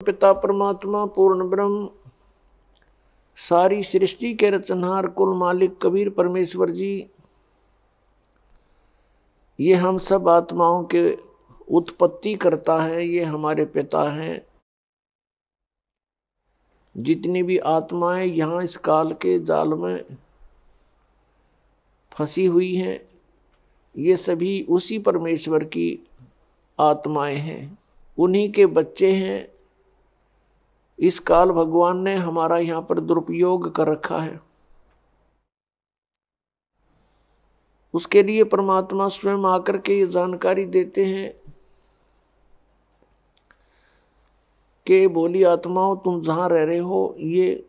पिता परमात्मा पूर्ण ब्रह्म सारी सृष्टि के रचनहार कुल मालिक कबीर परमेश्वर जी, ये हम सब आत्माओं के उत्पत्ति करता है, ये हमारे पिता हैं। जितनी भी आत्माएं यहाँ इस काल के जाल में फंसी हुई हैं, ये सभी उसी परमेश्वर की आत्माएं हैं, उन्हीं के बच्चे हैं। इस काल भगवान ने हमारा यहाँ पर दुरुपयोग कर रखा है। उसके लिए परमात्मा स्वयं आकर के ये जानकारी देते हैं कि बोली आत्माओं, तुम जहाँ रह रहे हो ये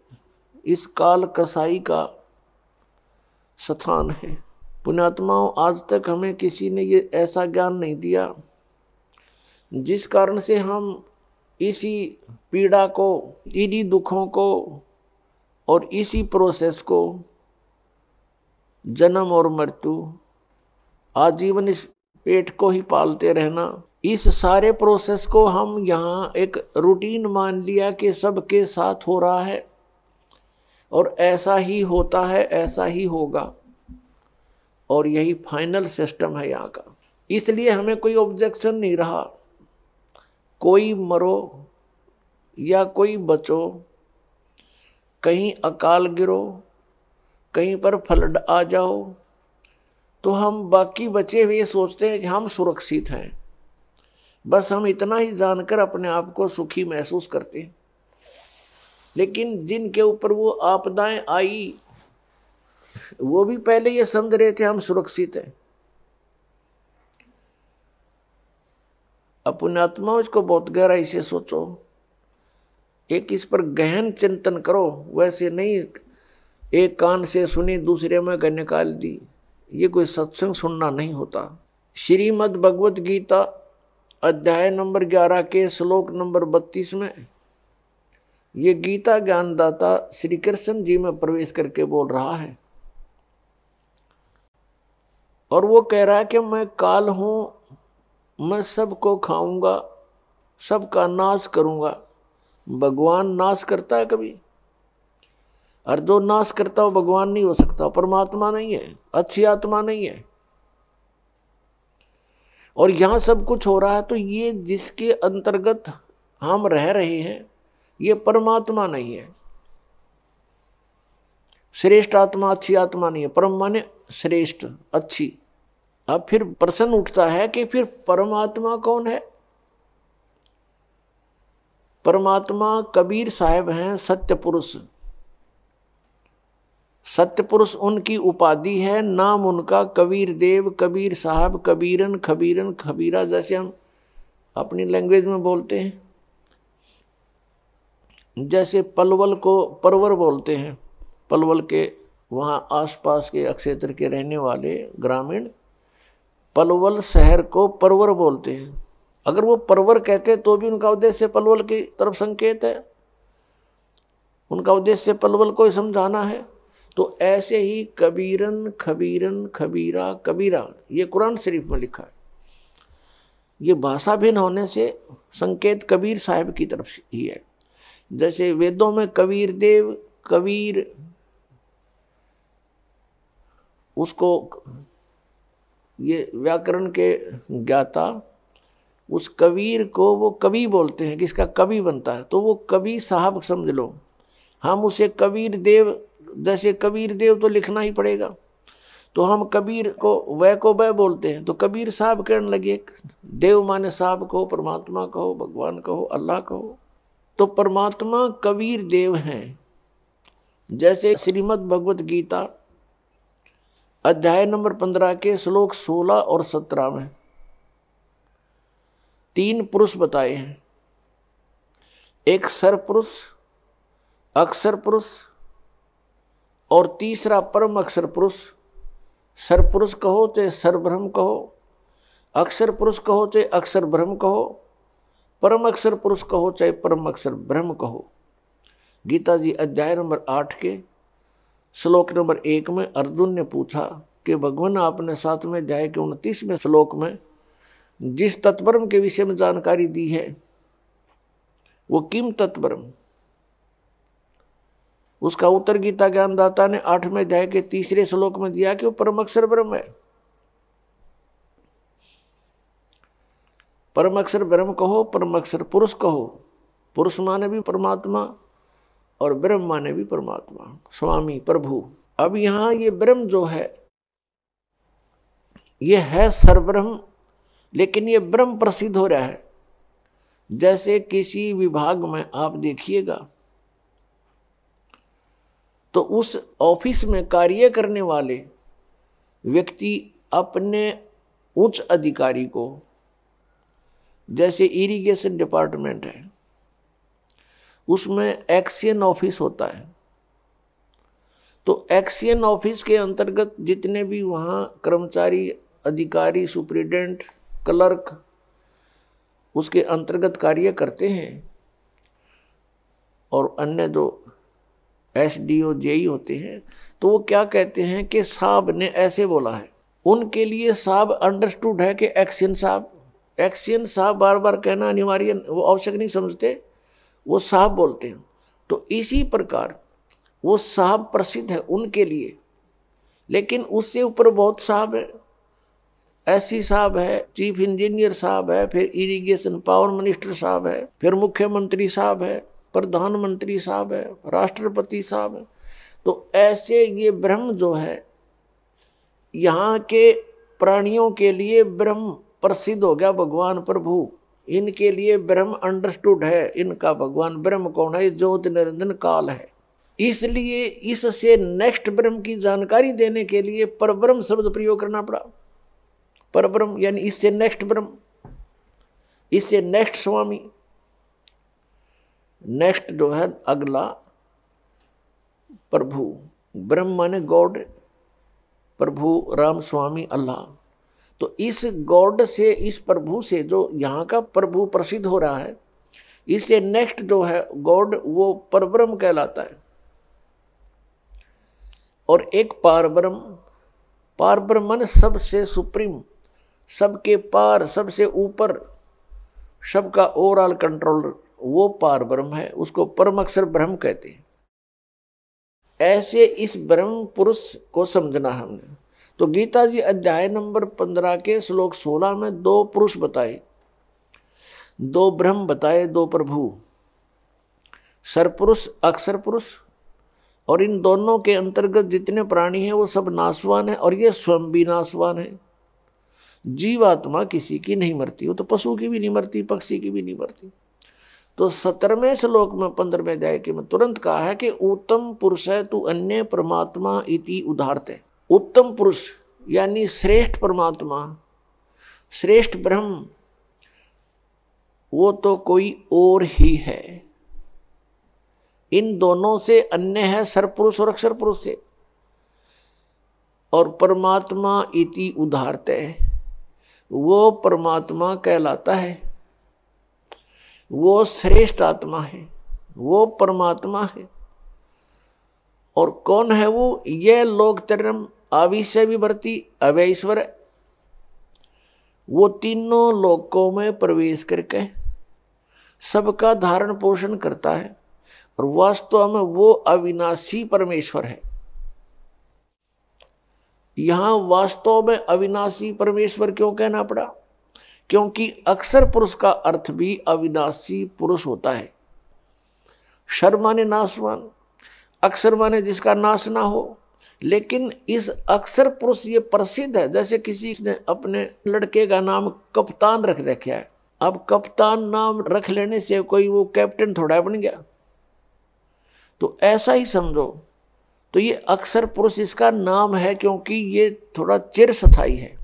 इस काल कसाई का स्थान है। पुण्यात्माओं, आज तक हमें किसी ने ये ऐसा ज्ञान नहीं दिया जिस कारण से हम इसी पीड़ा को, इन्हीं दुखों को और इसी प्रोसेस को, जन्म और मृत्यु, आजीवन इस पेट को ही पालते रहना, इस सारे प्रोसेस को हम यहाँ एक रूटीन मान लिया कि सबके साथ हो रहा है और ऐसा ही होता है, ऐसा ही होगा, और यही फाइनल सिस्टम है यहाँ का। इसलिए हमें कोई ऑब्जेक्शन नहीं रहा। कोई मरो या कोई बचो, कहीं अकाल गिरो, कहीं पर फ्लड आ जाओ, तो हम बाकी बचे हुए सोचते हैं कि हम सुरक्षित हैं। बस हम इतना ही जानकर अपने आप को सुखी महसूस करते हैं। लेकिन जिनके ऊपर वो आपदाएं आई, वो भी पहले ये समझ रहे थे हम सुरक्षित हैं। पुण्यात्माओं, इसको बहुत गहराई से सोचो, एक इस पर गहन चिंतन करो। वैसे नहीं एक कान से सुनी दूसरे में गन निकाल दी, ये कोई सत्संग सुनना नहीं होता। श्रीमद् भगवत गीता अध्याय नंबर 11 के श्लोक नंबर 32 में ये गीता ज्ञानदाता श्री कृष्ण जी में प्रवेश करके बोल रहा है, और वो कह रहा है कि मैं काल हूं, मैं सबको खाऊंगा, सबका नाश करूंगा। भगवान नाश करता है कभी? और जो नाश करता हो भगवान नहीं हो सकता, परमात्मा नहीं है, अच्छी आत्मा नहीं है। और यहां सब कुछ हो रहा है तो ये जिसके अंतर्गत हम रह रहे हैं ये परमात्मा नहीं है, श्रेष्ठ आत्मा, अच्छी आत्मा नहीं है। परम माने श्रेष्ठ, अच्छी। अब फिर प्रश्न उठता है कि फिर परमात्मा कौन है? परमात्मा कबीर साहब हैं, सत्य पुरुष। सत्य पुरुष उनकी उपाधि है, नाम उनका कबीर देव, कबीर साहब, कबीरन, खबीरन, खबीरा, जैसे हम अपनी लैंग्वेज में बोलते हैं। जैसे पलवल को परवर बोलते हैं, पलवल के वहाँ आसपास के क्षेत्र के रहने वाले ग्रामीण पलवल शहर को परवर बोलते हैं। अगर वो परवर कहते तो भी उनका उद्देश्य पलवल की तरफ संकेत है, उनका उद्देश्य पलवल को समझाना है। तो ऐसे ही कबीरन, खबीरन, खबीरा, कबीरा, ये कुरान शरीफ में लिखा है। ये भाषा भिन्न होने से संकेत कबीर साहब की तरफ ही है। जैसे वेदों में कबीर देव, कबीर, उसको ये व्याकरण के ज्ञाता, उस कबीर को वो कवि बोलते हैं, किसका कवि बनता है तो वो कवि साहब समझ लो। हम उसे कबीर देव, जैसे कबीर देव तो लिखना ही पड़ेगा, तो हम कबीर को वह बोलते हैं, तो कबीर साहब कहने लगे। देव माने साहब कहो, परमात्मा कहो, भगवान कहो, अल्लाह कहो। तो परमात्मा कबीर देव हैं। जैसे श्रीमद् भगवत गीता अध्याय नंबर 15 के श्लोक 16 और 17 में 3 पुरुष बताए हैं। एक सर पुरुष, अक्षर पुरुष और तीसरा परम अक्षर पुरुष। सर पुरुष कहो चाहे सर ब्रह्म कहो, अक्षर पुरुष कहो चाहे अक्षर ब्रह्म कहो, परम अक्षर पुरुष कहो चाहे परम अक्षर ब्रह्म कहो। गीता जी अध्याय नंबर 8 के श्लोक नंबर 1 में अर्जुन ने पूछा कि भगवान आपने साथ में अध्याय के 29वें श्लोक में जिस तत्परम के विषय में जानकारी दी है वो किम तत्ब्रह्म। उसका उत्तर गीता ज्ञानदाता ने 8वें अध्याय के 3 श्लोक में दिया कि वो परम अक्षर ब्रह्म है। परम अक्षर ब्रह्म कहो, परम अक्षर पुरुष कहो। पुरुष माने भी परमात्मा और ब्रह्म माने भी परमात्मा, स्वामी प्रभु। अब यहां ये ब्रह्म जो है ये है सर्वब्रह्म, लेकिन ये ब्रह्म प्रसिद्ध हो रहा है। जैसे किसी विभाग में आप देखिएगा तो उस ऑफिस में कार्य करने वाले व्यक्ति अपने उच्च अधिकारी को, जैसे इरिगेशन डिपार्टमेंट है उसमें एक्शन ऑफिस होता है, तो एक्शन ऑफिस के अंतर्गत जितने भी वहाँ कर्मचारी, अधिकारी, सुप्रिटेंडेंट, क्लर्क उसके अंतर्गत कार्य करते हैं और अन्य जो SDO JE होते हैं, तो वो क्या कहते हैं कि साहब ने ऐसे बोला है। उनके लिए साहब अंडरस्टूड है कि एक्शन साहब, एक्शन साहब बार बार कहना अनिवार्य, वो आवश्यक नहीं समझते, वो साहब बोलते हैं। तो इसी प्रकार वो साहब प्रसिद्ध है उनके लिए, लेकिन उससे ऊपर बहुत साहब है। SC साहब है, चीफ इंजीनियर साहब है, फिर इरिगेशन पावर मिनिस्टर साहब है, फिर मुख्यमंत्री साहब है, प्रधानमंत्री साहब है, राष्ट्रपति साहब है। तो ऐसे ये ब्रह्म जो है, यहाँ के प्राणियों के लिए ब्रह्म प्रसिद्ध हो गया, भगवान प्रभु। इनके लिए ब्रह्म अंडरस्टूड है, इनका भगवान ब्रह्म कौन है, ज्योत निरंजन काल है। इसलिए इससे नेक्स्ट ब्रह्म की जानकारी देने के लिए परब्रह्म शब्द प्रयोग करना पड़ा। परब्रह्म यानी इससे नेक्स्ट ब्रह्म, इससे नेक्स्ट स्वामी। नेक्स्ट जो है अगला प्रभु, ब्रह्म माने गॉड, प्रभु राम स्वामी अल्लाह। तो इस गॉड से, इस प्रभु से जो यहाँ का प्रभु प्रसिद्ध हो रहा है, इससे नेक्स्ट जो है गॉड वो परब्रह्म कहलाता है। और एक पारब्रह्म, पारब्रह्म माने सबसे सुप्रीम, सबके पार, सबसे ऊपर, सबका ओवरऑल कंट्रोलर, वो पारब्रह्म है, उसको परम अक्षर ब्रह्म कहते हैं। ऐसे इस ब्रह्म पुरुष को समझना हमने। तो गीता जी अध्याय नंबर 15 के श्लोक 16 में 2 पुरुष बताए, 2 ब्रह्म बताए, 2 प्रभु, सरपुरुष, अक्षर पुरुष। और इन दोनों के अंतर्गत जितने प्राणी हैं वो सब नाशवान है, और ये स्वयं भी नाशवान है। जीवात्मा किसी की नहीं मरती, वो तो पशु की भी नहीं मरती, पक्षी की भी नहीं मरती। तो 17वें श्लोक में 15वें अध्याय के में तुरंत कहा है कि उत्तम पुरुष है तू अन्य परमात्मा इति उदाहरते। उत्तम पुरुष यानी श्रेष्ठ परमात्मा, श्रेष्ठ ब्रह्म, वो तो कोई और ही है। इन दोनों से अन्य है सरपुरुष और अक्षर पुरुष से। और परमात्मा इति उदाहरते, वो परमात्मा कहलाता है, वो श्रेष्ठ आत्मा है, वो परमात्मा है। और कौन है वो? ये लोकतरम आविश्य विवर्ती अवैश्वर, वो तीनों लोकों में प्रवेश करके सबका धारण पोषण करता है, और वास्तव में वो अविनाशी परमेश्वर है। यहां वास्तव में अविनाशी परमेश्वर क्यों कहना पड़ा? क्योंकि अक्षर पुरुष का अर्थ भी अविनाशी पुरुष होता है। शर माने नाशवान, अक्षर माने जिसका नाश ना हो। लेकिन इस अक्षर पुरुष ये प्रसिद्ध है। जैसे किसी ने अपने लड़के का नाम कप्तान रख रखा है, अब कप्तान नाम रख लेने से कोई वो कैप्टन थोड़ा बन गया, तो ऐसा ही समझो। तो ये अक्षर पुरुष इसका नाम है क्योंकि ये थोड़ा चिरस्थायी है,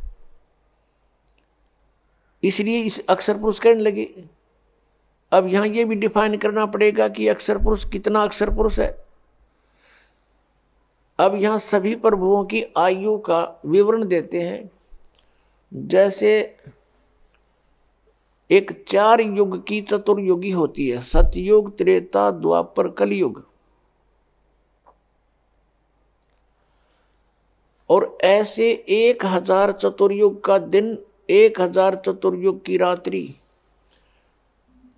इसलिए इस अक्षर पुरुष कहने लगे। अब यहां ये भी डिफाइन करना पड़ेगा कि अक्षर पुरुष कितना अक्षर पुरुष है। अब यहां सभी प्रभुओं की आयु का विवरण देते हैं। जैसे एक 4 युग की चतुर्युगी होती है, सतयुग, त्रेता, द्वापर, कलयुग। और ऐसे 1000 चतुर्युग का दिन, 1000 चतुर्युग की रात्रि,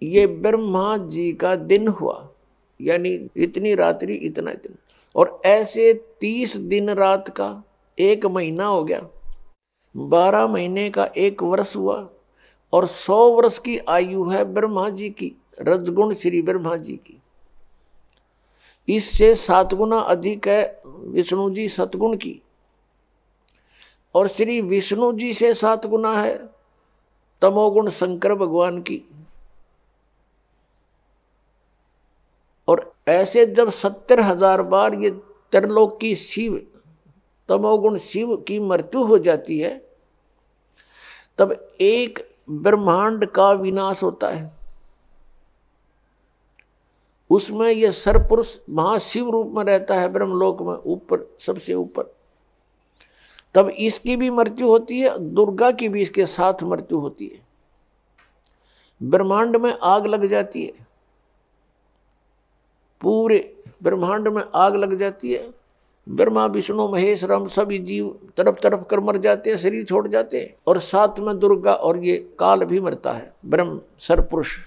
ये ब्रह्मा जी का दिन हुआ, यानी इतनी रात्रि इतना इतना, और ऐसे 30 दिन रात का 1 महीना हो गया, 12 महीने का 1 वर्ष हुआ, और 100 वर्ष की आयु है ब्रह्मा जी की, रजगुण श्री ब्रह्मा जी की। इससे 7 गुना अधिक है विष्णु जी सतगुण की, और श्री विष्णु जी से 7 गुना है तमोगुण शंकर भगवान की। और ऐसे जब 70,000 बार ये त्रिलोक की शिव तमोगुण शिव की मृत्यु हो जाती है, तब एक ब्रह्मांड का विनाश होता है। उसमें यह सरपुरुष महाशिव रूप में रहता है ब्रह्मलोक में, ऊपर सबसे ऊपर। तब इसकी भी मृत्यु होती है, दुर्गा की भी इसके साथ मृत्यु होती है। ब्रह्मांड में आग लग जाती है, पूरे ब्रह्मांड में आग लग जाती है। ब्रह्मा विष्णु महेश राम सभी जीव तड़प तड़प कर मर जाते हैं, शरीर छोड़ जाते हैं, और साथ में दुर्गा और ये काल भी मरता है, ब्रह्म सरपुरुष।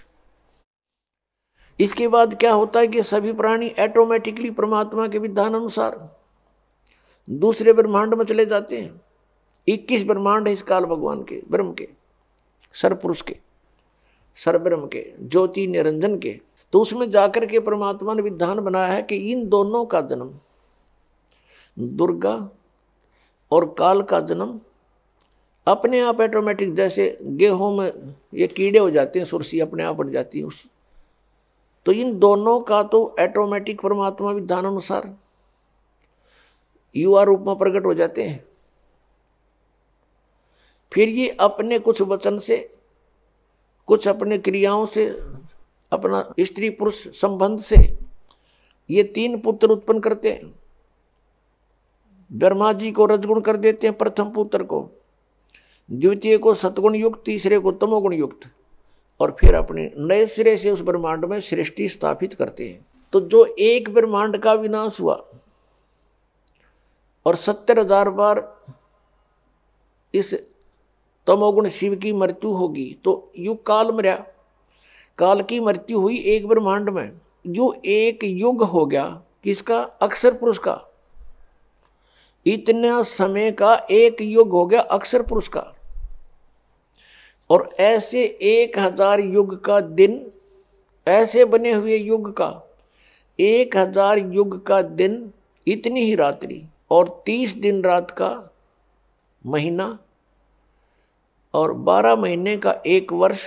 इसके बाद क्या होता है कि सभी प्राणी ऑटोमेटिकली परमात्मा के विधान अनुसार दूसरे ब्रह्मांड में चले जाते हैं। 21 ब्रह्मांड है इस काल भगवान के, ब्रह्म के, सरपुरुष के, सरब्रह्म के, ज्योति निरंजन के। तो उसमें जाकर के परमात्मा ने विधान बनाया है कि इन दोनों का जन्म, दुर्गा और काल का जन्म अपने आप ऑटोमेटिक, जैसे गेहूं में ये कीड़े हो जाते हैं, सुरसी अपने आप बढ़ जाती है उस, तो इन दोनों का तो ऑटोमेटिक परमात्मा विधान अनुसार युवा रूप में प्रकट हो जाते हैं। फिर ये अपने कुछ वचन से, कुछ अपने क्रियाओं से, अपना स्त्री पुरुष संबंध से ये 3 पुत्र उत्पन्न करते हैं। ब्रह्मा जी को रजगुण कर देते हैं प्रथम पुत्र को, द्वितीय को सतगुण युक्त, तीसरे को तमोगुण युक्त, और फिर अपने नए सिरे से उस ब्रह्मांड में सृष्टि स्थापित करते हैं। तो जो एक ब्रह्मांड का विनाश हुआ और 70,000 बार इस तमोगुण शिव की मृत्यु होगी, तो युग काल मरा, काल की मृत्यु हुई एक ब्रह्मांड में, जो एक युग हो गया किसका? अक्षर पुरुष का। इतना समय का एक युग हो गया अक्षर पुरुष का। और ऐसे 1000 युग का दिन, ऐसे बने हुए युग का 1000 युग का दिन, इतनी ही रात्रि, और 30 दिन रात का महीना, और 12 महीने का 1 वर्ष,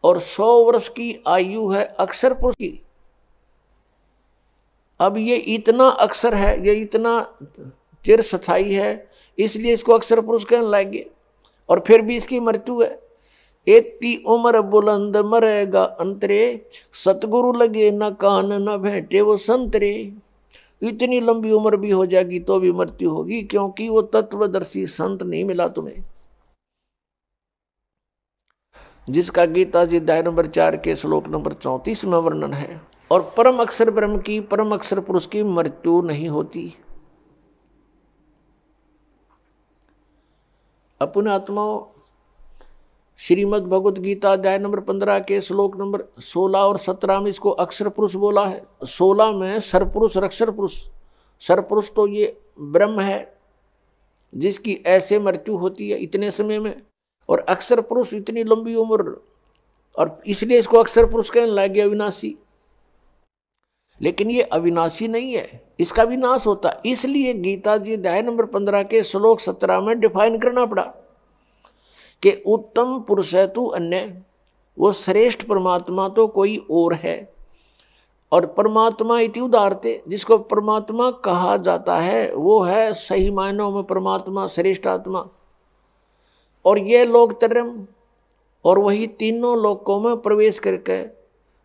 और 100 वर्ष की आयु है अक्षर पुरुष की। अब ये इतना अक्षर है, ये इतना चिर स्थायी है, इसलिए इसको अक्षर पुरुष कहने लगे। और फिर भी इसकी मृत्यु है। एती उम्र बुलंद मरेगा अंतरे, सतगुरु लगे न कान न भेंटे वो संतरे। इतनी लंबी उम्र भी हो जाएगी तो भी मृत्यु होगी, क्योंकि वो तत्वदर्शी संत नहीं मिला तुम्हें, जिसका गीता जी अध्याय नंबर 4 के श्लोक नंबर 34 में वर्णन है। और परम अक्षर ब्रह्म की, परम अक्षर पुरुष की मृत्यु नहीं होती। अपने आत्मा श्रीमद् भगवत गीता अध्याय नंबर 15 के श्लोक नंबर 16 और 17 में इसको अक्षर पुरुष बोला है। 16 में सरपुरुष और अक्षर पुरुष। सरपुरुष तो ये ब्रह्म है जिसकी ऐसे मृत्यु होती है इतने समय में, और अक्षर पुरुष इतनी लंबी उम्र, और इसलिए इसको अक्षर पुरुष कहने लगे, अविनाशी। लेकिन ये अविनाशी नहीं है, इसका विनाश होता। इसलिए गीता जी अध्याय नंबर 15 के श्लोक 17 में डिफाइन करना पड़ा कि उत्तम पुरुष है तू अन्य, वो श्रेष्ठ परमात्मा तो कोई और है। और परमात्मा इति उदाहरते, जिसको परमात्मा कहा जाता है वो है सही मायनों में परमात्मा, श्रेष्ठ आत्मा। और ये लोक त्रयम्, और वही तीनों लोकों में प्रवेश करके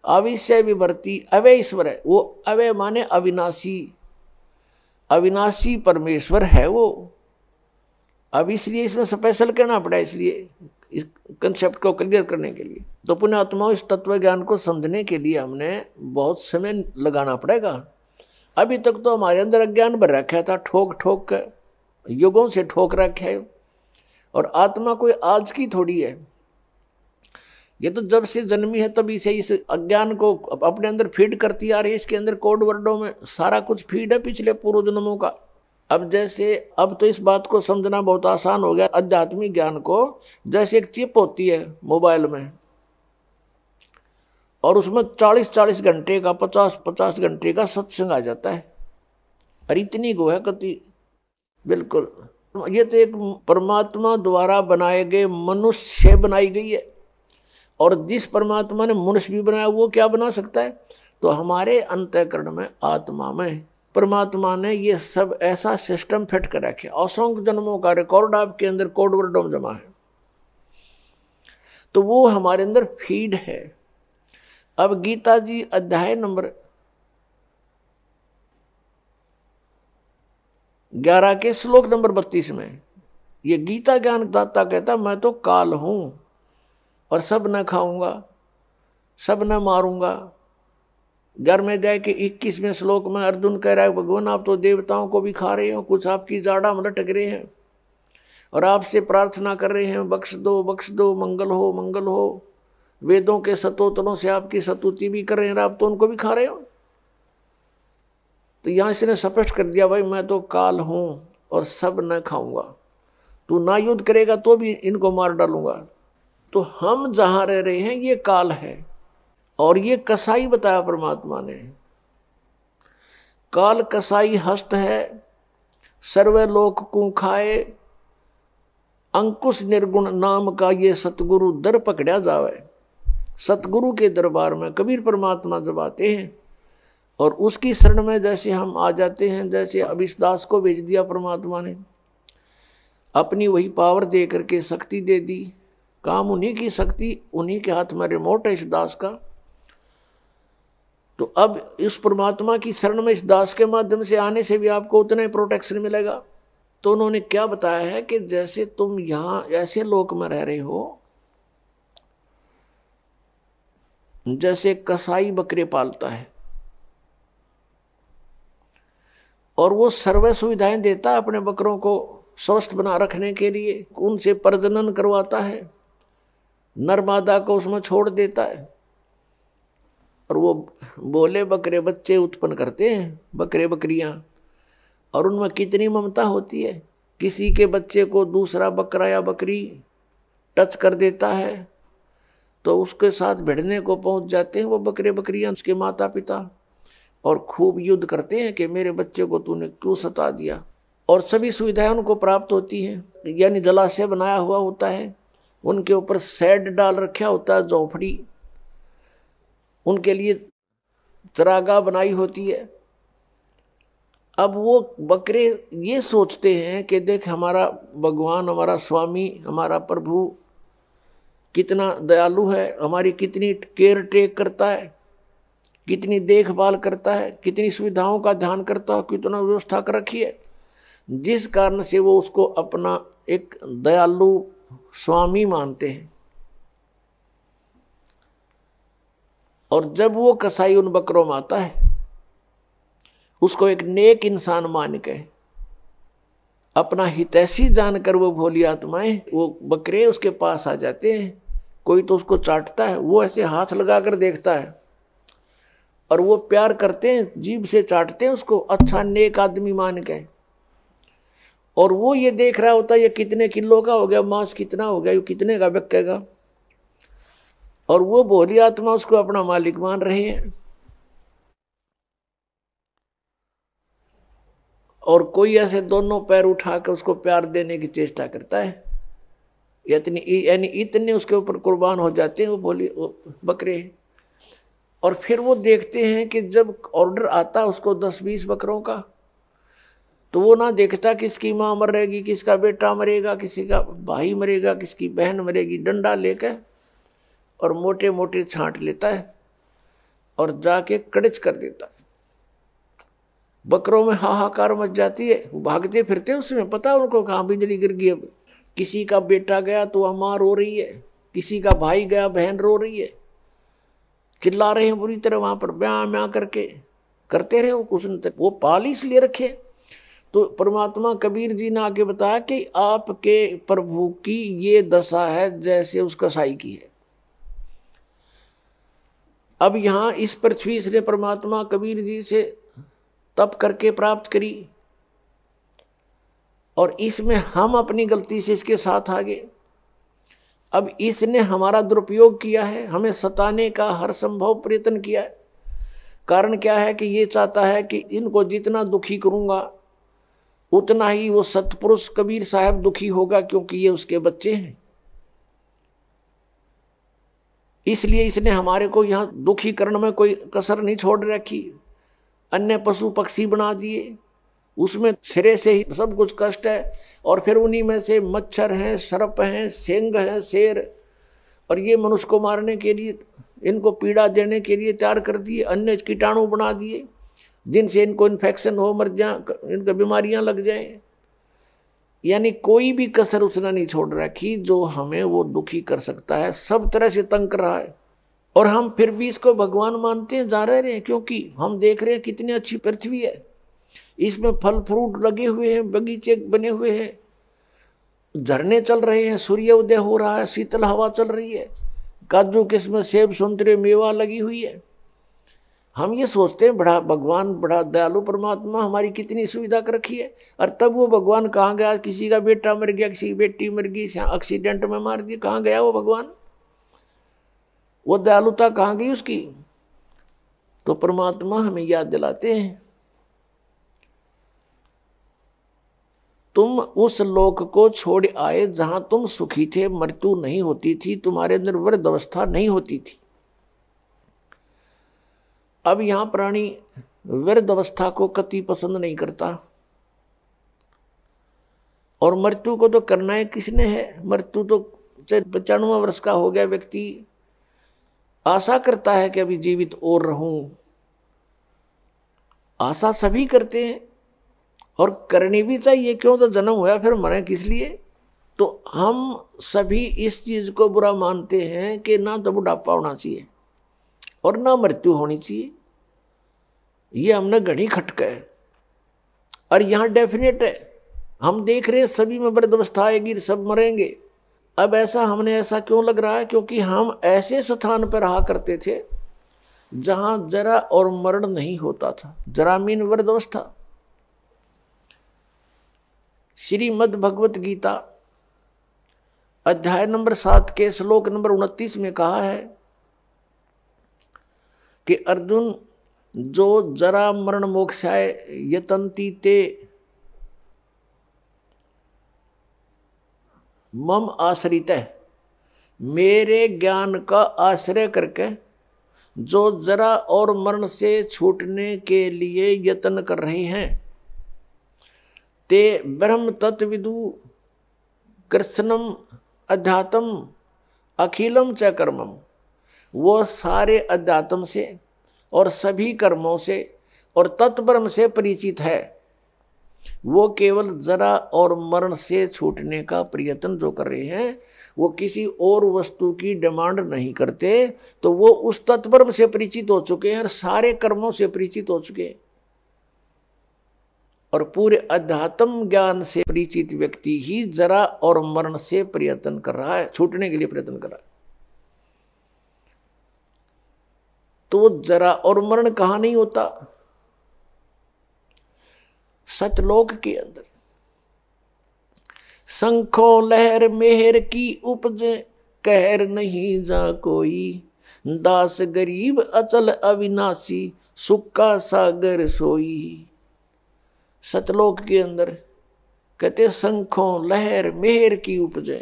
अविषय विवर्ती अवय ईश्वर है। वो अवय माने अविनाशी, अविनाशी परमेश्वर है वो। अब इसलिए इसमें स्पेशल कहना पड़ा, इसलिए इस कंसेप्ट को क्लियर करने के लिए। तो पुण्यात्माओं, इस तत्व ज्ञान को समझने के लिए हमने बहुत समय लगाना पड़ेगा। अभी तक तो हमारे अंदर अज्ञान भर रखा था, ठोक ठोक कर, युगों से ठोक रखा है। और आत्मा कोई आज की थोड़ी है, ये तो जब से जन्मी है तभी से इस अज्ञान को अपने अंदर फीड करती आ रही है। इसके अंदर कोड वर्डों में सारा कुछ फीड है पिछले पूर्व जन्मों का। अब जैसे अब तो इस बात को समझना बहुत आसान हो गया आध्यात्मिक ज्ञान को। जैसे एक चिप होती है मोबाइल में और उसमें 40-40 घंटे का 50-50 घंटे का सत्संग आ जाता है। और इतनी गो है कति बिल्कुल। ये तो एक परमात्मा द्वारा बनाए गए मनुष्य बनाई गई है। और जिस परमात्मा ने मनुष्य भी बनाया वो क्या बना सकता है? तो हमारे अंतःकरण में आत्मा में परमात्मा ने ये सब ऐसा सिस्टम फिट कर रखे। असंख्य जन्मों का रिकॉर्ड आपके अंदर कोड वर्डों में जमा है। तो वो हमारे अंदर फीड है। अब गीता जी अध्याय नंबर 11 के श्लोक नंबर 32 में ये गीता ज्ञान दाता कहता मैं तो काल हूं और सब न खाऊंगा, सब न मारूंगा। 11वें अध्याय के 21वें श्लोक में अर्जुन कह रहा है भगवान आप तो देवताओं को भी खा रहे हो, कुछ आपकी जाड़ा में लटक रहे हैं और आपसे प्रार्थना कर रहे हैं बख्श दो, मंगल हो मंगल हो। वेदों के सतोत्तरों से आपकी स्तुति भी कर रहे हैं, आप तो उनको भी खा रहे हो। तो यहां इसने स्पष्ट कर दिया भाई मैं तो काल हूं और सब न खाऊंगा। तू ना युद्ध करेगा तो भी इनको मार डालूंगा। तो हम जहां रह रहे हैं ये काल है और ये कसाई बताया परमात्मा ने। काल कसाई हस्त है, सर्वलोक को खाए, अंकुश निर्गुण नाम का ये सतगुरु दर पकड़ा जावे। सतगुरु के दरबार में कबीर परमात्मा जब आते हैं और उसकी शरण में जैसे हम आ जाते हैं, जैसे अब इस दास को भेज दिया परमात्मा ने, अपनी वही पावर दे करके शक्ति दे दी। काम उन्हीं की शक्ति, उन्हीं के हाथ में रिमोट है इस दास का। तो अब इस परमात्मा की शरण में इस दास के माध्यम से आने से भी आपको उतना ही प्रोटेक्शन मिलेगा। तो उन्होंने क्या बताया है कि जैसे तुम यहां ऐसे लोक में रह रहे हो, जैसे कसाई बकरे पालता है और वो सर्व सुविधाएं देता है अपने बकरों को स्वस्थ बना रखने के लिए, उनसे प्रजनन करवाता है, नर मादा को उसमें छोड़ देता है और वो बोले बकरे बच्चे उत्पन्न करते हैं, बकरे बकरियां। और उनमें कितनी ममता होती है। किसी के बच्चे को दूसरा बकरा या बकरी टच कर देता है तो उसके साथ भिड़ने को पहुंच जाते हैं वो बकरे बकरियां, उसके माता पिता, और खूब युद्ध करते हैं कि मेरे बच्चे को तूने क्यों सता दिया। और सभी सुविधाएं उनको प्राप्त होती हैं, यानी जलाशय बनाया हुआ होता है, उनके ऊपर शेड डाल रखा होता है, झोपड़ी, उनके लिए चरागाह बनाई होती है। अब वो बकरे ये सोचते हैं कि देख हमारा भगवान, हमारा स्वामी, हमारा प्रभु कितना दयालु है, हमारी कितनी केयर टेक करता है, कितनी देखभाल करता है, कितनी सुविधाओं का ध्यान करता है, कितना व्यवस्था कर रखी है। जिस कारण से वो उसको अपना एक दयालु स्वामी मानते हैं। और जब वो कसाई उन बकरों में आता है, उसको एक नेक इंसान मान के, अपना हितैषी जानकर वो भोली आत्माएं, वो बकरे उसके पास आ जाते हैं। कोई तो उसको चाटता है, वो ऐसे हाथ लगाकर देखता है और वो प्यार करते हैं, जीभ से चाटते हैं उसको, अच्छा नेक आदमी मान के। और वो ये देख रहा होता है ये कितने किलो का हो गया, मांस कितना हो गया, ये कितने का बिकेगा। और वो भोली आत्मा उसको अपना मालिक मान रहे हैं। और कोई ऐसे दोनों पैर उठाकर उसको प्यार देने की चेष्टा करता है, यानी इतने उसके ऊपर कुर्बान हो जाते हैं वो भोली बकरे। और फिर वो देखते हैं कि जब ऑर्डर आता है उसको 10-20 बकरों का, तो वो ना देखता किसकी माँ मरेगी, किसका बेटा मरेगा, किसी का भाई मरेगा, किसकी बहन मरेगी। डंडा लेकर और मोटे मोटे छांट लेता है और जाके कड़च कर देता है। बकरों में हाहाकार मच जाती है, वो भागते फिरते हैं, उसमें पता है उनको कहाँ बिजली गिर गई। अब किसी का बेटा गया तो माँ रो रही है, किसी का भाई गया बहन रो रही है, चिल्ला रहे हैं बुरी तरह, वहां पर ब्याह म्याह करके करते रहे। वो कुछ वो पाल इसलिए रखे। तो परमात्मा कबीर जी ने आगे बताया कि आपके प्रभु की ये दशा है जैसे उस कसाई की है। अब यहाँ इस पृथ्वी से परमात्मा कबीर जी से तप करके प्राप्त करी, और इसमें हम अपनी गलती से इसके साथ आ गए। अब इसने हमारा दुरुपयोग किया है, हमें सताने का हर संभव प्रयत्न किया है। कारण क्या है कि ये चाहता है कि इनको जितना दुखी करूंगा उतना ही वो सतपुरुष कबीर साहब दुखी होगा, क्योंकि ये उसके बच्चे हैं। इसलिए इसने हमारे को यहाँ दुखी करने में कोई कसर नहीं छोड़ रखी। अन्य पशु पक्षी बना दिए, उसमें सिरे से ही सब कुछ कष्ट है, और फिर उन्हीं में से मच्छर हैं, सर्प हैं, सिंह हैं, शेर, और ये मनुष्य को मारने के लिए, इनको पीड़ा देने के लिए तैयार कर दिए। अन्य कीटाणु बना दिए जिनसे इनको इन्फेक्शन हो, मर जाए, इनको बीमारियां लग जाएं। यानी कोई भी कसर उसने नहीं छोड़ रखी जो हमें वो दुखी कर सकता है, सब तरह से तंग कर रहा है। और हम फिर भी इसको भगवान मानते हैं, जा रहे हैं, क्योंकि हम देख रहे हैं कितनी अच्छी पृथ्वी है, इसमें फल फ्रूट लगे हुए हैं, बगीचे बने हुए हैं, झरने चल रहे हैं, सूर्य उदय हो रहा है, शीतल हवा चल रही है, काजू किस्म सेब संतरे मेवा लगी हुई है। हम ये सोचते हैं बड़ा भगवान, बड़ा दयालु परमात्मा, हमारी कितनी सुविधा कर रखी है। और तब वो भगवान कहाँ गया? किसी का बेटा मर गया, किसी की बेटी मर गई, एक्सीडेंट में मार दिया, कहाँ गया वो भगवान? वो दयालुता कहाँ गई उसकी? तो परमात्मा हमें याद दिलाते हैं, तुम उस लोक को छोड़ आए जहां तुम सुखी थे, मृत्यु नहीं होती थी, तुम्हारे अंदर वृद्ध अवस्था नहीं होती थी। अब यहां प्राणी वृद्ध अवस्था को कति पसंद नहीं करता, और मृत्यु को तो करना है किसने है? मृत्यु तो 95 वर्ष का हो गया व्यक्ति आशा करता है कि अभी जीवित और रहूं। आशा सभी करते हैं और करनी भी चाहिए, क्यों? तो जन्म हुआ फिर मरे किस लिए? तो हम सभी इस चीज को बुरा मानते हैं कि ना तो बुढ़ापा होना चाहिए और ना मृत्यु होनी चाहिए। ये हमने घड़ी खटका है, और यहाँ डेफिनेट है, हम देख रहे हैं सभी में वृद्धावस्था आएगी, सब मरेंगे। अब हमने ऐसा क्यों लग रहा है? क्योंकि हम ऐसे स्थान पर रहा करते थे जहां जरा और मरण नहीं होता था। जरा मीन वृद्धावस्था। श्रीमद् भगवत गीता अध्याय नंबर 7 के श्लोक नंबर 29 में कहा है कि अर्जुन, जो जरा मरण मोक्षाय यतन्ति ते मम आश्रित है, मेरे ज्ञान का आश्रय करके जो जरा और मरण से छूटने के लिए यत्न कर रहे हैं, ते ब्रह्म तत्विदु कृष्णम अध्यात्म अखिलम च कर्मम, वो सारे अध्यात्म से और सभी कर्मों से और तत्ब्रह्म से परिचित है। वो केवल जरा और मरण से छूटने का प्रयत्न जो कर रहे हैं, वो किसी और वस्तु की डिमांड नहीं करते, तो वो उस तत्ब्रह्म से परिचित हो चुके हैं और सारे कर्मों से परिचित हो चुके हैं। और पूरे अध्यात्म ज्ञान से परिचित व्यक्ति ही जरा और मरण से प्रयत्न कर रहा है, छूटने के लिए प्रयत्न कर रहा है। तो जरा और मरण कहां नहीं होता? सतलोक के अंदर। शंखों लहर मेहर की उपज, कहर नहीं जा कोई, दास गरीब अचल अविनाशी, सुख का सागर सोई। सतलोक के अंदर कहते शंखों लहर मेहर की उपजे।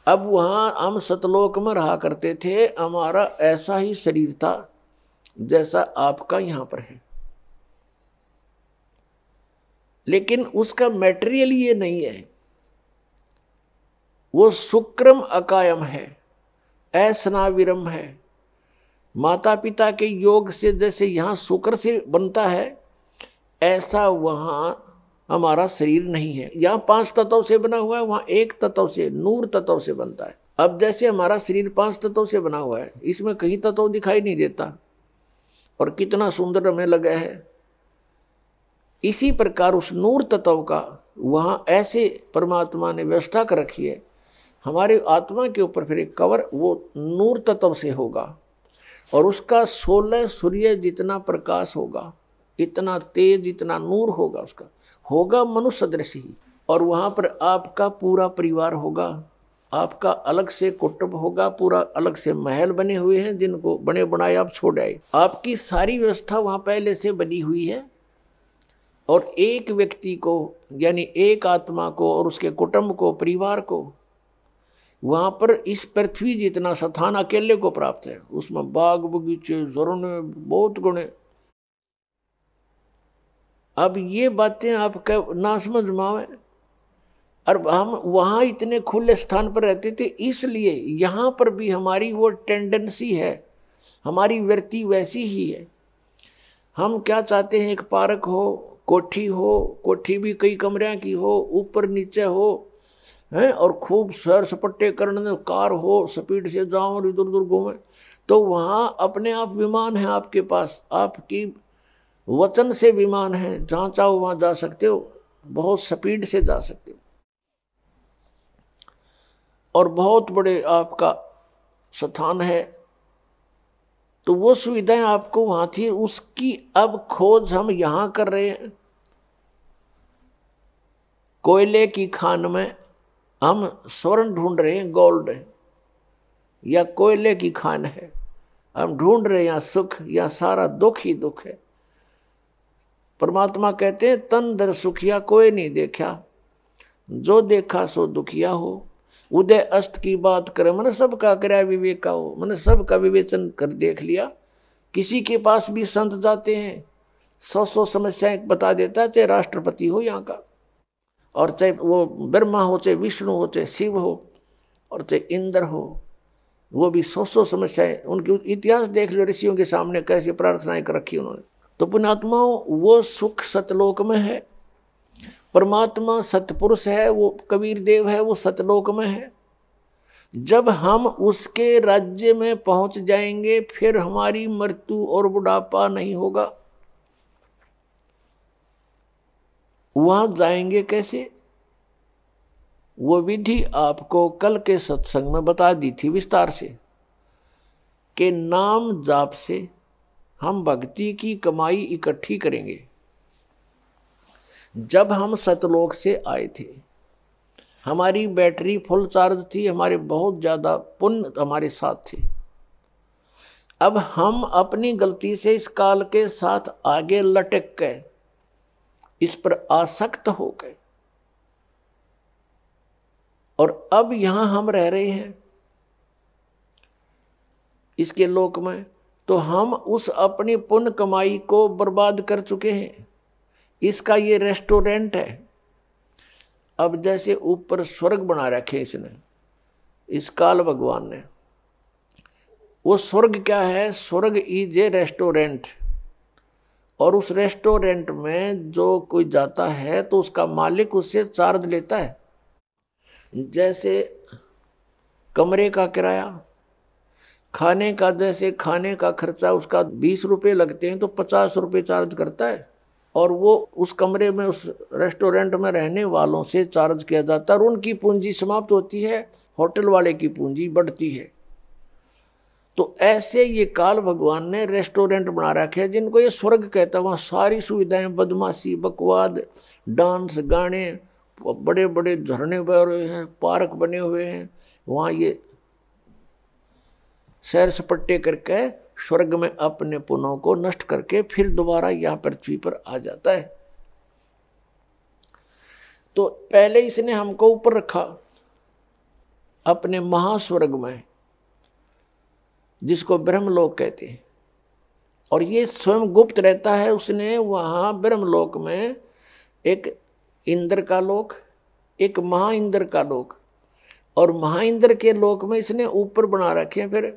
अब वहां हम सतलोक में रहा करते थे, हमारा ऐसा ही शरीर था जैसा आपका यहां पर है, लेकिन उसका मैटेरियल ये नहीं है। वो शुक्रम अकायम है, ऐसनाविरम है। माता पिता के योग से जैसे यहाँ शुक्र से बनता है, ऐसा वहाँ हमारा शरीर नहीं है। यहाँ 5 तत्वों से बना हुआ है, वहाँ 1 तत्व से, नूर तत्व से बनता है। अब जैसे हमारा शरीर 5 तत्वों से बना हुआ है, इसमें कहीं तत्व दिखाई नहीं देता और कितना सुंदर हमें लगा है। इसी प्रकार उस नूर तत्व का वहाँ ऐसे परमात्मा ने व्यवस्था कर रखी है, हमारे आत्मा के ऊपर फिर एक कवर वो नूर तत्व से होगा। और उसका 16 सूर्य जितना प्रकाश होगा, इतना तेज, इतना नूर होगा, उसका होगा मनुष्य सदृश ही। और वहां पर आपका पूरा परिवार होगा, आपका अलग से कुटुंब होगा, पूरा अलग से महल बने हुए हैं जिनको बने बनाए आप छोड़ आए। आपकी सारी व्यवस्था वहां पहले से बनी हुई है। और एक व्यक्ति को यानी एक आत्मा को और उसके कुटुंब को, परिवार को वहां पर इस पृथ्वी जितना स्थान अकेले को प्राप्त है। उसमें बाग बगीचे, झरने, बहुत गुणे। अब ये बातें आपका ना समझ में आवे। और हम वहां इतने खुले स्थान पर रहते थे, इसलिए यहां पर भी हमारी वो टेंडेंसी है, हमारी वृत्ति वैसी ही है। हम क्या चाहते हैं, एक पार्क हो, कोठी हो, कोठी भी कई कमरे की हो, ऊपर नीचे हो हैं, और खूब सैर सपट्टे करने, कार हो, स्पीड से जाओ और इधर उधर घूमे। तो वहां अपने आप विमान है आपके पास, आपकी वचन से विमान है, जहां चाहो वहां जा सकते हो, बहुत स्पीड से जा सकते हो। और बहुत बड़े आपका स्थान है। तो वो सुविधाएं आपको वहां थी, उसकी अब खोज हम यहां कर रहे हैं। कोयले की खान में हम स्वर्ण ढूंढ रहे हैं, गोल्ड है या कोयले की खान है, हम ढूंढ रहे हैं यहाँ सुख, या सारा दुख ही दुख है। परमात्मा कहते हैं तन दर सुखिया कोई नहीं देखा, जो देखा सो दुखिया हो। उदय अस्त की बात करे, मैंने सबका कराया विवेका हो, मैंने सबका विवेचन कर देख लिया। किसी के पास भी संत जाते हैं, 100 समस्याएं बता देता है, चाहे राष्ट्रपति हो यहाँ का, और चाहे वो ब्रह्मा हो, चाहे विष्णु हो, चाहे शिव हो, और चाहे इंद्र हो, वो भी 100 समस्याएं। उनकी इतिहास देख लो, ऋषियों के सामने कैसे प्रार्थनाएं कर रखी उन्होंने। तो पुण्यात्माओं, वो सुख सतलोक में है। परमात्मा सतपुरुष है, वो कबीर देव है, वो सतलोक में है। जब हम उसके राज्य में पहुंच जाएंगे, फिर हमारी मृत्यु और बुढ़ापा नहीं होगा। वहां जाएंगे कैसे, वो विधि आपको कल के सत्संग में बता दी थी विस्तार से, कि नाम जाप से हम भक्ति की कमाई इकट्ठी करेंगे। जब हम सतलोक से आए थे, हमारी बैटरी फुल चार्ज थी, हमारे बहुत ज्यादा पुण्य हमारे साथ थे। अब हम अपनी गलती से इस काल के साथ आगे लटक गए, इस पर आसक्त हो गए, और अब यहां हम रह रहे हैं इसके लोक में। तो हम उस अपनी पुण्य कमाई को बर्बाद कर चुके हैं। इसका ये रेस्टोरेंट है। अब जैसे ऊपर स्वर्ग बना रखे इसने, इस काल भगवान ने, वो स्वर्ग क्या है, स्वर्ग इज ए रेस्टोरेंट। और उस रेस्टोरेंट में जो कोई जाता है तो उसका मालिक उससे चार्ज लेता है। जैसे कमरे का किराया, खाने का, जैसे खाने का खर्चा उसका 20 रुपये लगते हैं तो 50 रुपये चार्ज करता है। और वो उस कमरे में, उस रेस्टोरेंट में रहने वालों से चार्ज किया जाता है, और उनकी पूंजी समाप्त होती है, होटल वाले की पूंजी बढ़ती है। तो ऐसे ये काल भगवान ने रेस्टोरेंट बना रखे हैं, जिनको ये स्वर्ग कहता है। वहाँ सारी सुविधाएं, बदमाशी, बकवाद, डांस, गाने, बड़े बड़े झरने बह रहे हैं, पार्क बने हुए हैं। वहाँ ये सैर सपट्टे करके स्वर्ग में अपने पुण्यों को नष्ट करके फिर दोबारा यहाँ पृथ्वी पर आ जाता है। तो पहले इसने हमको ऊपर रखा अपने महास्वर्ग में, जिसको ब्रह्मलोक कहते हैं। और ये स्वयं गुप्त रहता है। उसने वहाँ ब्रह्मलोक में एक इंद्र का लोक, एक महाइंद्र का लोक, और महाइंद्र के लोक में इसने ऊपर बना रखे हैं फिर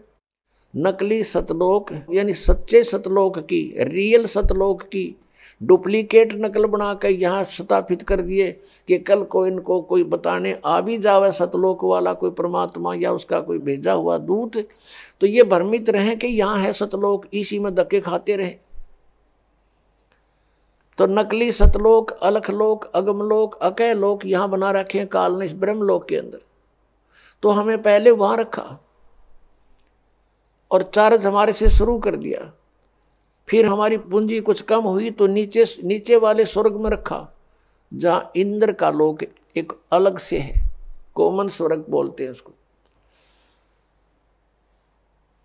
नकली सतलोक, यानी सच्चे सतलोक की, रियल सतलोक की डुप्लीकेट नकल बना कर यहाँ स्थापित कर दिए कि कल को इनको कोई बताने आ भी जावे सतलोक वाला, कोई परमात्मा या उसका कोई भेजा हुआ दूत, तो ये भ्रमित रहे कि यहाँ है सतलोक, इसी में धक्के खाते रहे। तो नकली सतलोक, अलखलोक, अगमलोक, अकय लोक यहाँ बना रखे हैं काल ने इस ब्रह्मलोक के अंदर। तो हमें पहले वहाँ रखा और चार्ज हमारे से शुरू कर दिया। फिर हमारी पूंजी कुछ कम हुई तो नीचे वाले स्वर्ग में रखा, जहां इंद्र का लोक एक अलग से है, कोमन स्वर्ग बोलते हैं उसको।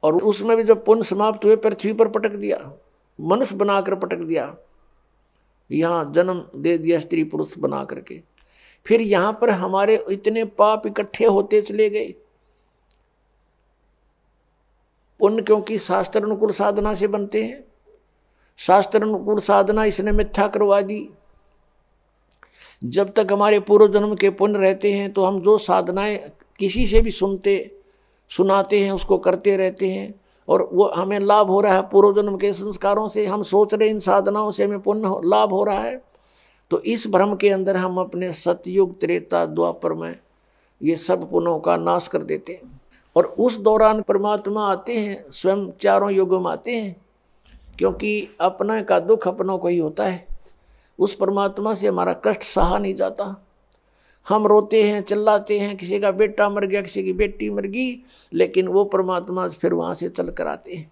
और उसमें भी जब पुण्य समाप्त हुए पृथ्वी पर पटक दिया, मनुष्य बनाकर पटक दिया, यहां जन्म दे दिया स्त्री पुरुष बना करके। फिर यहां पर हमारे इतने पाप इकट्ठे होते चले गए। पुण्य क्योंकि शास्त्र अनुकूल साधना से बनते हैं, शास्त्र अनुकूल साधना इसने मिथ्या करवा दी। जब तक हमारे पूर्व जन्म के पुण्य रहते हैं तो हम जो साधनाएं किसी से भी सुनाते हैं उसको करते रहते हैं, और वो हमें लाभ हो रहा है पूर्व जन्म के संस्कारों से। हम सोच रहे इन साधनाओं से हमें पुण्य लाभ हो रहा है, तो इस भ्रम के अंदर हम अपने सतयुग त्रेता द्वापर में ये सब पुण्यों का नाश कर देते हैं। और उस दौरान परमात्मा आते हैं, स्वयं चारों युगों में आते हैं, क्योंकि अपने का दुख अपनों को ही होता है। उस परमात्मा से हमारा कष्ट सहा नहीं जाता। हम रोते हैं, चिल्लाते हैं, किसी का बेटा मर गया, किसी की बेटी मर गई, लेकिन वो परमात्मा फिर वहाँ से चल कर आते हैं।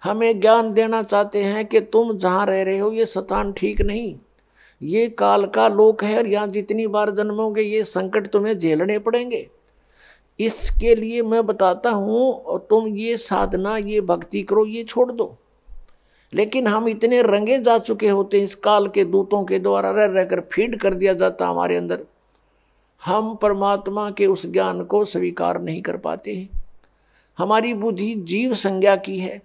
हमें ज्ञान देना चाहते हैं कि तुम जहाँ रह रहे हो ये स्थान ठीक नहीं, ये काल का लोक है, और यहाँ जितनी बार जन्मोगे ये संकट तुम्हें झेलने पड़ेंगे। इसके लिए मैं बताता हूँ, और तुम ये साधना, ये भक्ति करो, ये छोड़ दो। लेकिन हम इतने रंगे जा चुके होते हैं, इस काल के दूतों के द्वारा रह रहकर फीड कर दिया जाता हमारे अंदर, हम परमात्मा के उस ज्ञान को स्वीकार नहीं कर पाते हैं। हमारी बुद्धि जीव संज्ञा की है,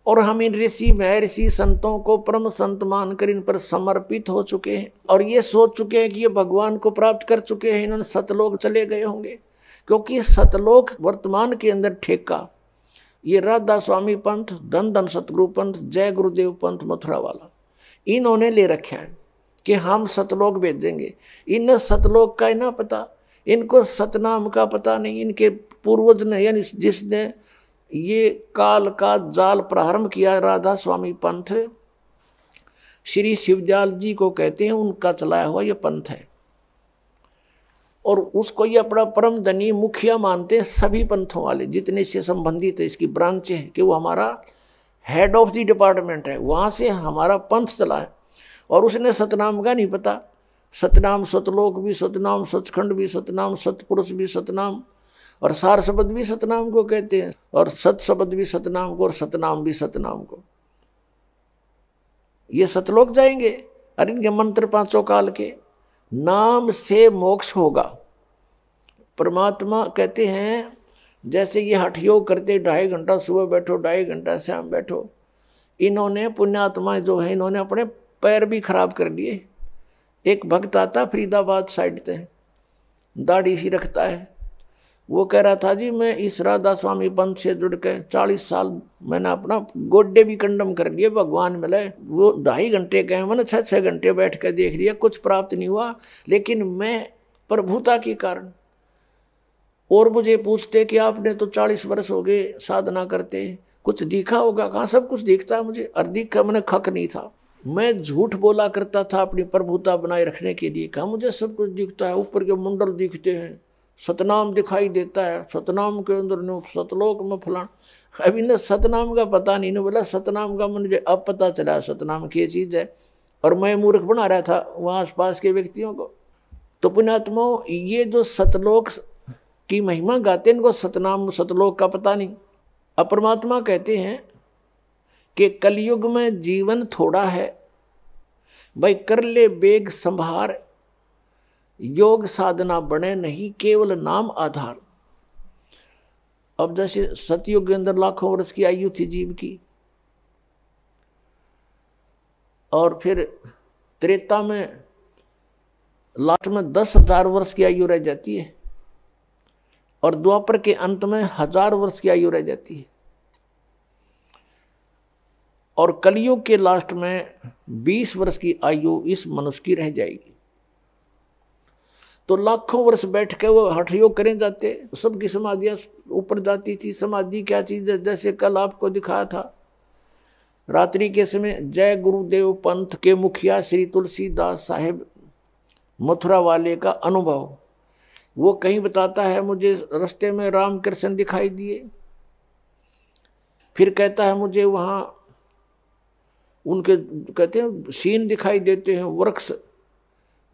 और हम इन ऋषि महर्षि संतों को परम संत मानकर इन पर समर्पित हो चुके हैं, और ये सोच चुके हैं कि ये भगवान को प्राप्त कर चुके हैं, इन्होंने सतलोक चले गए होंगे। क्योंकि सतलोक वर्तमान के अंदर ठेका ये राधा स्वामी पंथ, धन धन सतगुरु पंथ, जय गुरुदेव पंथ मथुरा वाला, इन्होंने ले रखा है कि हम सतलोक भेजेंगे। इन सतलोक का ना पता, इनको सतनाम का पता नहीं। इनके पूर्वज ने, यानी जिसने ये काल का जाल प्रारंभ किया, राधा स्वामी पंथ श्री शिवदयाल जी को कहते हैं, उनका चलाया हुआ ये पंथ है। और उसको ये अपना परम धनी मुखिया मानते हैं सभी पंथों वाले, जितने से संबंधित है, इसकी ब्रांचें हैं, कि वो हमारा हेड ऑफ द डिपार्टमेंट है, वहाँ से हमारा पंथ चला है। और उसने सतनाम का नहीं पता। सतनाम सतलोक भी सतनाम, सचखंड भी सतनाम, सतपुरुष भी सतनाम, और सार शब्द भी सतनाम को कहते हैं, और सत शब्द भी सतनाम को, और सतनाम भी सतनाम को। ये सतलोक जाएंगे। और इनके मंत्र पांचों काल के, नाम से मोक्ष होगा। परमात्मा कहते हैं जैसे ये हठ योग करते, 2.5 घंटा सुबह बैठो, 2.5 घंटा शाम बैठो। इन्होंने पुण्यात्माएं जो है, इन्होंने अपने पैर भी खराब कर लिए। एक भक्त आता फरीदाबाद साइड से, दाढ़ी सी रखता है, वो कह रहा था जी मैं इस राधा स्वामी पंथ से जुड़ के 40 साल मैंने अपना गोड्डे भी कंडम कर लिए, भगवान मिले। वो 2.5 घंटे गए, मैंने 6-6 घंटे बैठ कर देख लिया, कुछ प्राप्त नहीं हुआ। लेकिन मैं प्रभुता के कारण, और मुझे पूछते कि आपने तो 40 वर्ष हो गए साधना करते, कुछ दिखा होगा? कहाँ सब कुछ दिखता है मुझे। और दिखा, मैंने खक नहीं था, मैं झूठ बोला करता था अपनी प्रभुता बनाए रखने के लिए। कहा मुझे सब कुछ दिखता है, ऊपर के मंडल दिखते हैं, सतनाम दिखाई देता है, सतनाम के अंदर नो सतलोक में फलान। अभी न सतनाम का पता नहीं, ने बोला सतनाम का मुझे अब पता चला सतनाम क्या चीज़ है। और मैं मूर्ख बना रहा था वहाँ आसपास के व्यक्तियों को। तो पुण्यात्माओं, ये जो सतलोक की महिमा गाते हैं, इनको सतनाम सतलोक का पता नहीं। अब परमात्मा कहते हैं कि कलयुग में जीवन थोड़ा है, भाई कर ले बेग संभार, योग साधना बने नहीं केवल नाम आधार। अब जैसे सतयुग के अंदर लाखों वर्ष की आयु थी जीव की, और फिर त्रेता में लास्ट में 10,000 वर्ष की आयु रह जाती है, और द्वापर के अंत में 1000 वर्ष की आयु रह जाती है, और कलयुग के लास्ट में 20 वर्ष की आयु इस मनुष्य की रह जाएगी। तो लाखों वर्ष बैठ के वो हठ योग करें जाते, सबकी समाधियां ऊपर जाती थी। समाधि क्या चीज़ है? जैसे कल आपको दिखाया था, रात्रि के समय जय गुरुदेव पंथ के मुखिया श्री तुलसीदास साहेब मथुरा वाले का अनुभव, वो कहीं बताता है मुझे रास्ते में रामकृष्ण दिखाई दिए, फिर कहता है मुझे वहाँ उनके कहते हैं सीन दिखाई देते हैं,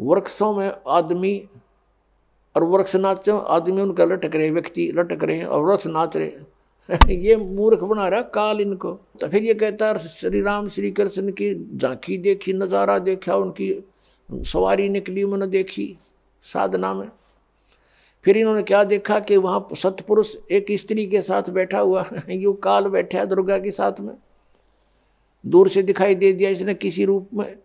वृक्षों में आदमी और वृक्ष नाच, आदमी उनका लटक रहे, व्यक्ति लटक रहे हैं और वृक्ष नाच रहे ये मूर्ख बना रहा काल इनको। तो फिर ये कहता है श्री राम श्री कृष्ण की झांकी देखी, नज़ारा देखा, उनकी सवारी निकली मैंने देखी साधना में। फिर इन्होंने क्या देखा कि वहाँ सतपुरुष एक स्त्री के साथ बैठा हुआ यू काल बैठा है दुर्गा के साथ में, दूर से दिखाई दे दिया इसने किसी रूप में।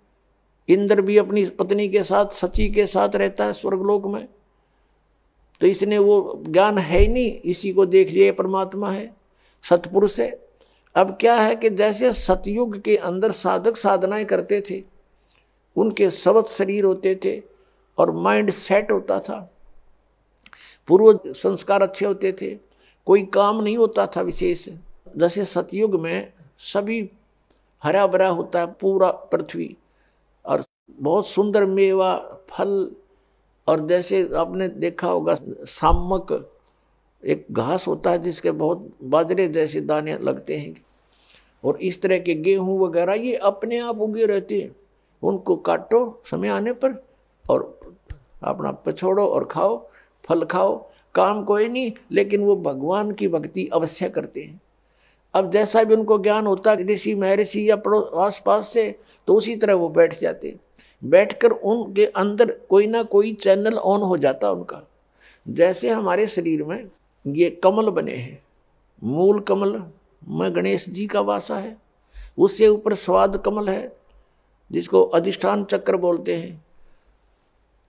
इंद्र भी अपनी पत्नी के साथ सची के साथ रहता है स्वर्गलोक में, तो इसने वो ज्ञान है ही नहीं, इसी को देख लिया परमात्मा है, सतपुरुष है। अब क्या है कि जैसे सतयुग के अंदर साधक साधनाएं करते थे, उनके सबत शरीर होते थे और माइंड सेट होता था, पूर्व संस्कार अच्छे होते थे, कोई काम नहीं होता था विशेष। जैसे सतयुग में सभी हरा भरा होता है पूरा पृथ्वी, और बहुत सुंदर मेवा फल, और जैसे आपने देखा होगा सामक एक घास होता है जिसके बहुत बाजरे जैसे दाने लगते हैं, और इस तरह के गेहूं वगैरह ये अपने आप उगे रहते हैं, उनको काटो समय आने पर और अपना पछोड़ो और खाओ, फल खाओ, काम कोई नहीं, लेकिन वो भगवान की भक्ति अवश्य करते हैं। अब जैसा भी उनको ज्ञान होता है ऋषि महर्षि या आस पास से, तो उसी तरह वो बैठ जाते, बैठकर उनके अंदर कोई ना कोई चैनल ऑन हो जाता उनका। जैसे हमारे शरीर में ये कमल बने हैं, मूल कमल में गणेश जी का वासा है, उससे ऊपर स्वाद कमल है जिसको अधिष्ठान चक्र बोलते हैं,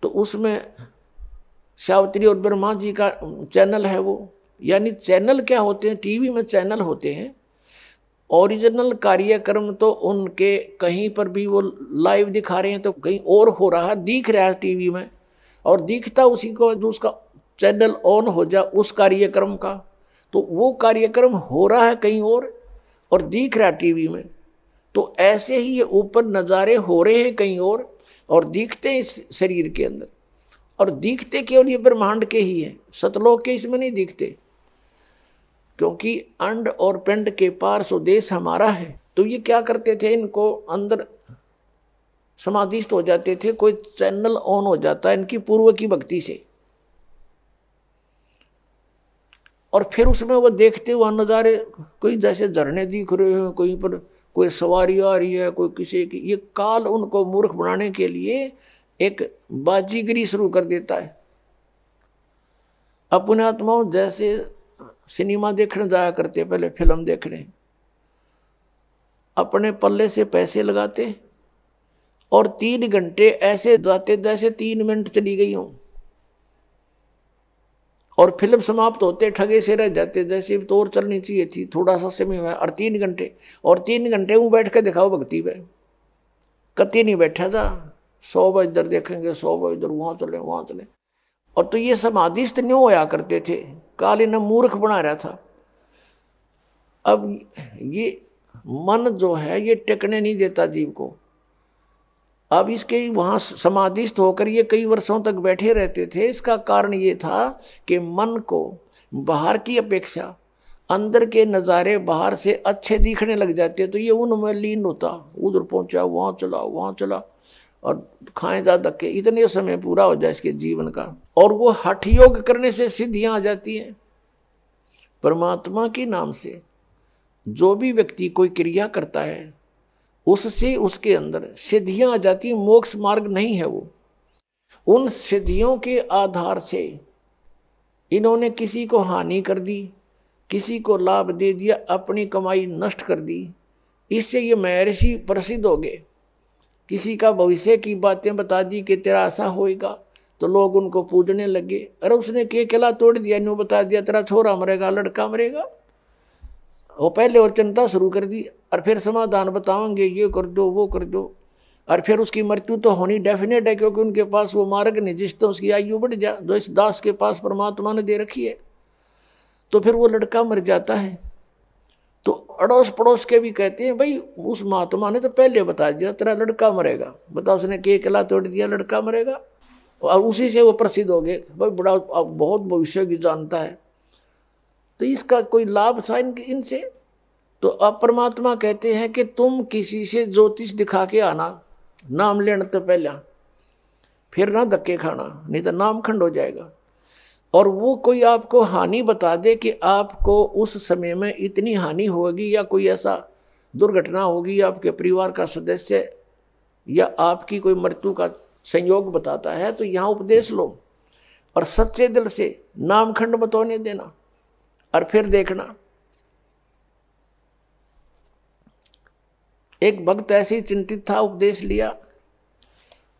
तो उसमें सावित्री और ब्रह्मा जी का चैनल है वो। यानी चैनल क्या होते हैं, टीवी में चैनल होते हैं, ओरिजिनल कार्यक्रम तो उनके कहीं पर भी वो लाइव दिखा रहे हैं तो कहीं और हो रहा है, दिख रहा है टीवी में, और दिखता उसी को जो उसका चैनल ऑन हो जा उस कार्यक्रम का, तो वो कार्यक्रम हो रहा है कहीं और दिख रहा है टीवी में। तो ऐसे ही ये ऊपर नज़ारे हो रहे हैं कहीं और दिखते हैं इस शरीर के अंदर, और दिखते केवल ये ब्रह्मांड के ही हैं, सतलोक के इसमें नहीं दिखते, क्योंकि अंड और पिंड के पार स्वदेश हमारा है। तो ये क्या करते थे, इनको अंदर समाधिस्थ हो जाते थे, कोई चैनल ऑन हो जाता है इनकी पूर्व की भक्ति से, और फिर उसमें वो देखते हुए नज़ारे, कोई जैसे झरने दिख रहे हैं, कहीं पर कोई सवारी आ रही है, कोई किसी की, ये काल उनको मूर्ख बनाने के लिए एक बाजीगरी शुरू कर देता है। अपने आत्माओं जैसे सिनेमा देखने जाया करते, पहले फिल्म देखने, अपने पल्ले से पैसे लगाते और 3 घंटे ऐसे जाते जैसे 3 मिनट चली गई हूं, और फिल्म समाप्त होते ठगे से रह जाते, जैसे तो और चलनी चाहिए थी, थोड़ा सा समय हुआ, और 3 घंटे वो बैठ के दिखाओ भक्ति में, कति नहीं बैठा था, 100 बार इधर देखेंगे, 100 बार इधर, वहाँ चले। और तो ये समाधिस्थ नहीं होया करते थे, काल इन्हें मूर्ख बना रहा था। अब ये मन जो है ये टिकने नहीं देता जीव को। अब इसके वहाँ समाधिस्थ होकर ये कई वर्षों तक बैठे रहते थे। इसका कारण ये था कि मन को बाहर की अपेक्षा अंदर के नज़ारे बाहर से अच्छे दिखने लग जाते, तो ये उनमें लीन होता, उधर पहुँचा, वहाँ चला और खाएं जा धक्के, इतने समय पूरा हो जाए इसके जीवन का, और वो हठ योग करने से सिद्धियाँ आ जाती हैं। परमात्मा के नाम से जो भी व्यक्ति कोई क्रिया करता है उससे उसके अंदर सिद्धियां आ जाती हैं। मोक्ष मार्ग नहीं है वो। उन सिद्धियों के आधार से इन्होंने किसी को हानि कर दी, किसी को लाभ दे दिया, अपनी कमाई नष्ट कर दी। इससे ये महर्षि प्रसिद्ध हो गए। किसी का भविष्य की बातें बता दी कि तेरा ऐसा होएगा, तो लोग उनको पूजने लगे। अरे उसने के किला तोड़ दिया, न्यू बता दिया तेरा छोरा मरेगा, लड़का मरेगा, वो पहले और चिंता शुरू कर दी, और फिर समाधान बताओगे, ये कर दो वो कर दो, और फिर उसकी मृत्यु तो होनी डेफिनेट है, क्योंकि उनके पास वो मार्ग नहीं जिससे उसकी आयु बढ़ जा, जो इस दास के पास परमात्मा ने दे रखी है। तो फिर वो लड़का मर जाता है, तो अड़ोस पड़ोस के भी कहते हैं भाई उस महात्मा ने तो पहले बता दिया तेरा लड़का मरेगा, बताओ उसने के किला तोड़ दिया, लड़का मरेगा, और उसी से वो प्रसिद्ध हो गए। भाई बड़ा बहुत भविष्य की जानता है, तो इसका कोई लाभ था इनसे? तो अब परमात्मा कहते हैं कि तुम किसी से ज्योतिष दिखा के आना नाम लेने तो पहले, फिर ना धक्के खाना, नहीं तो नाम खंड हो जाएगा। और वो कोई आपको हानि बता दे कि आपको उस समय में इतनी हानि होगी या कोई ऐसा दुर्घटना होगी, आपके परिवार का सदस्य या आपकी कोई मृत्यु का संयोग बताता है, तो यहाँ उपदेश लो और सच्चे दिल से नाम खंड मत होने देना, और फिर देखना। एक भक्त ऐसे ही चिंतित था, उपदेश लिया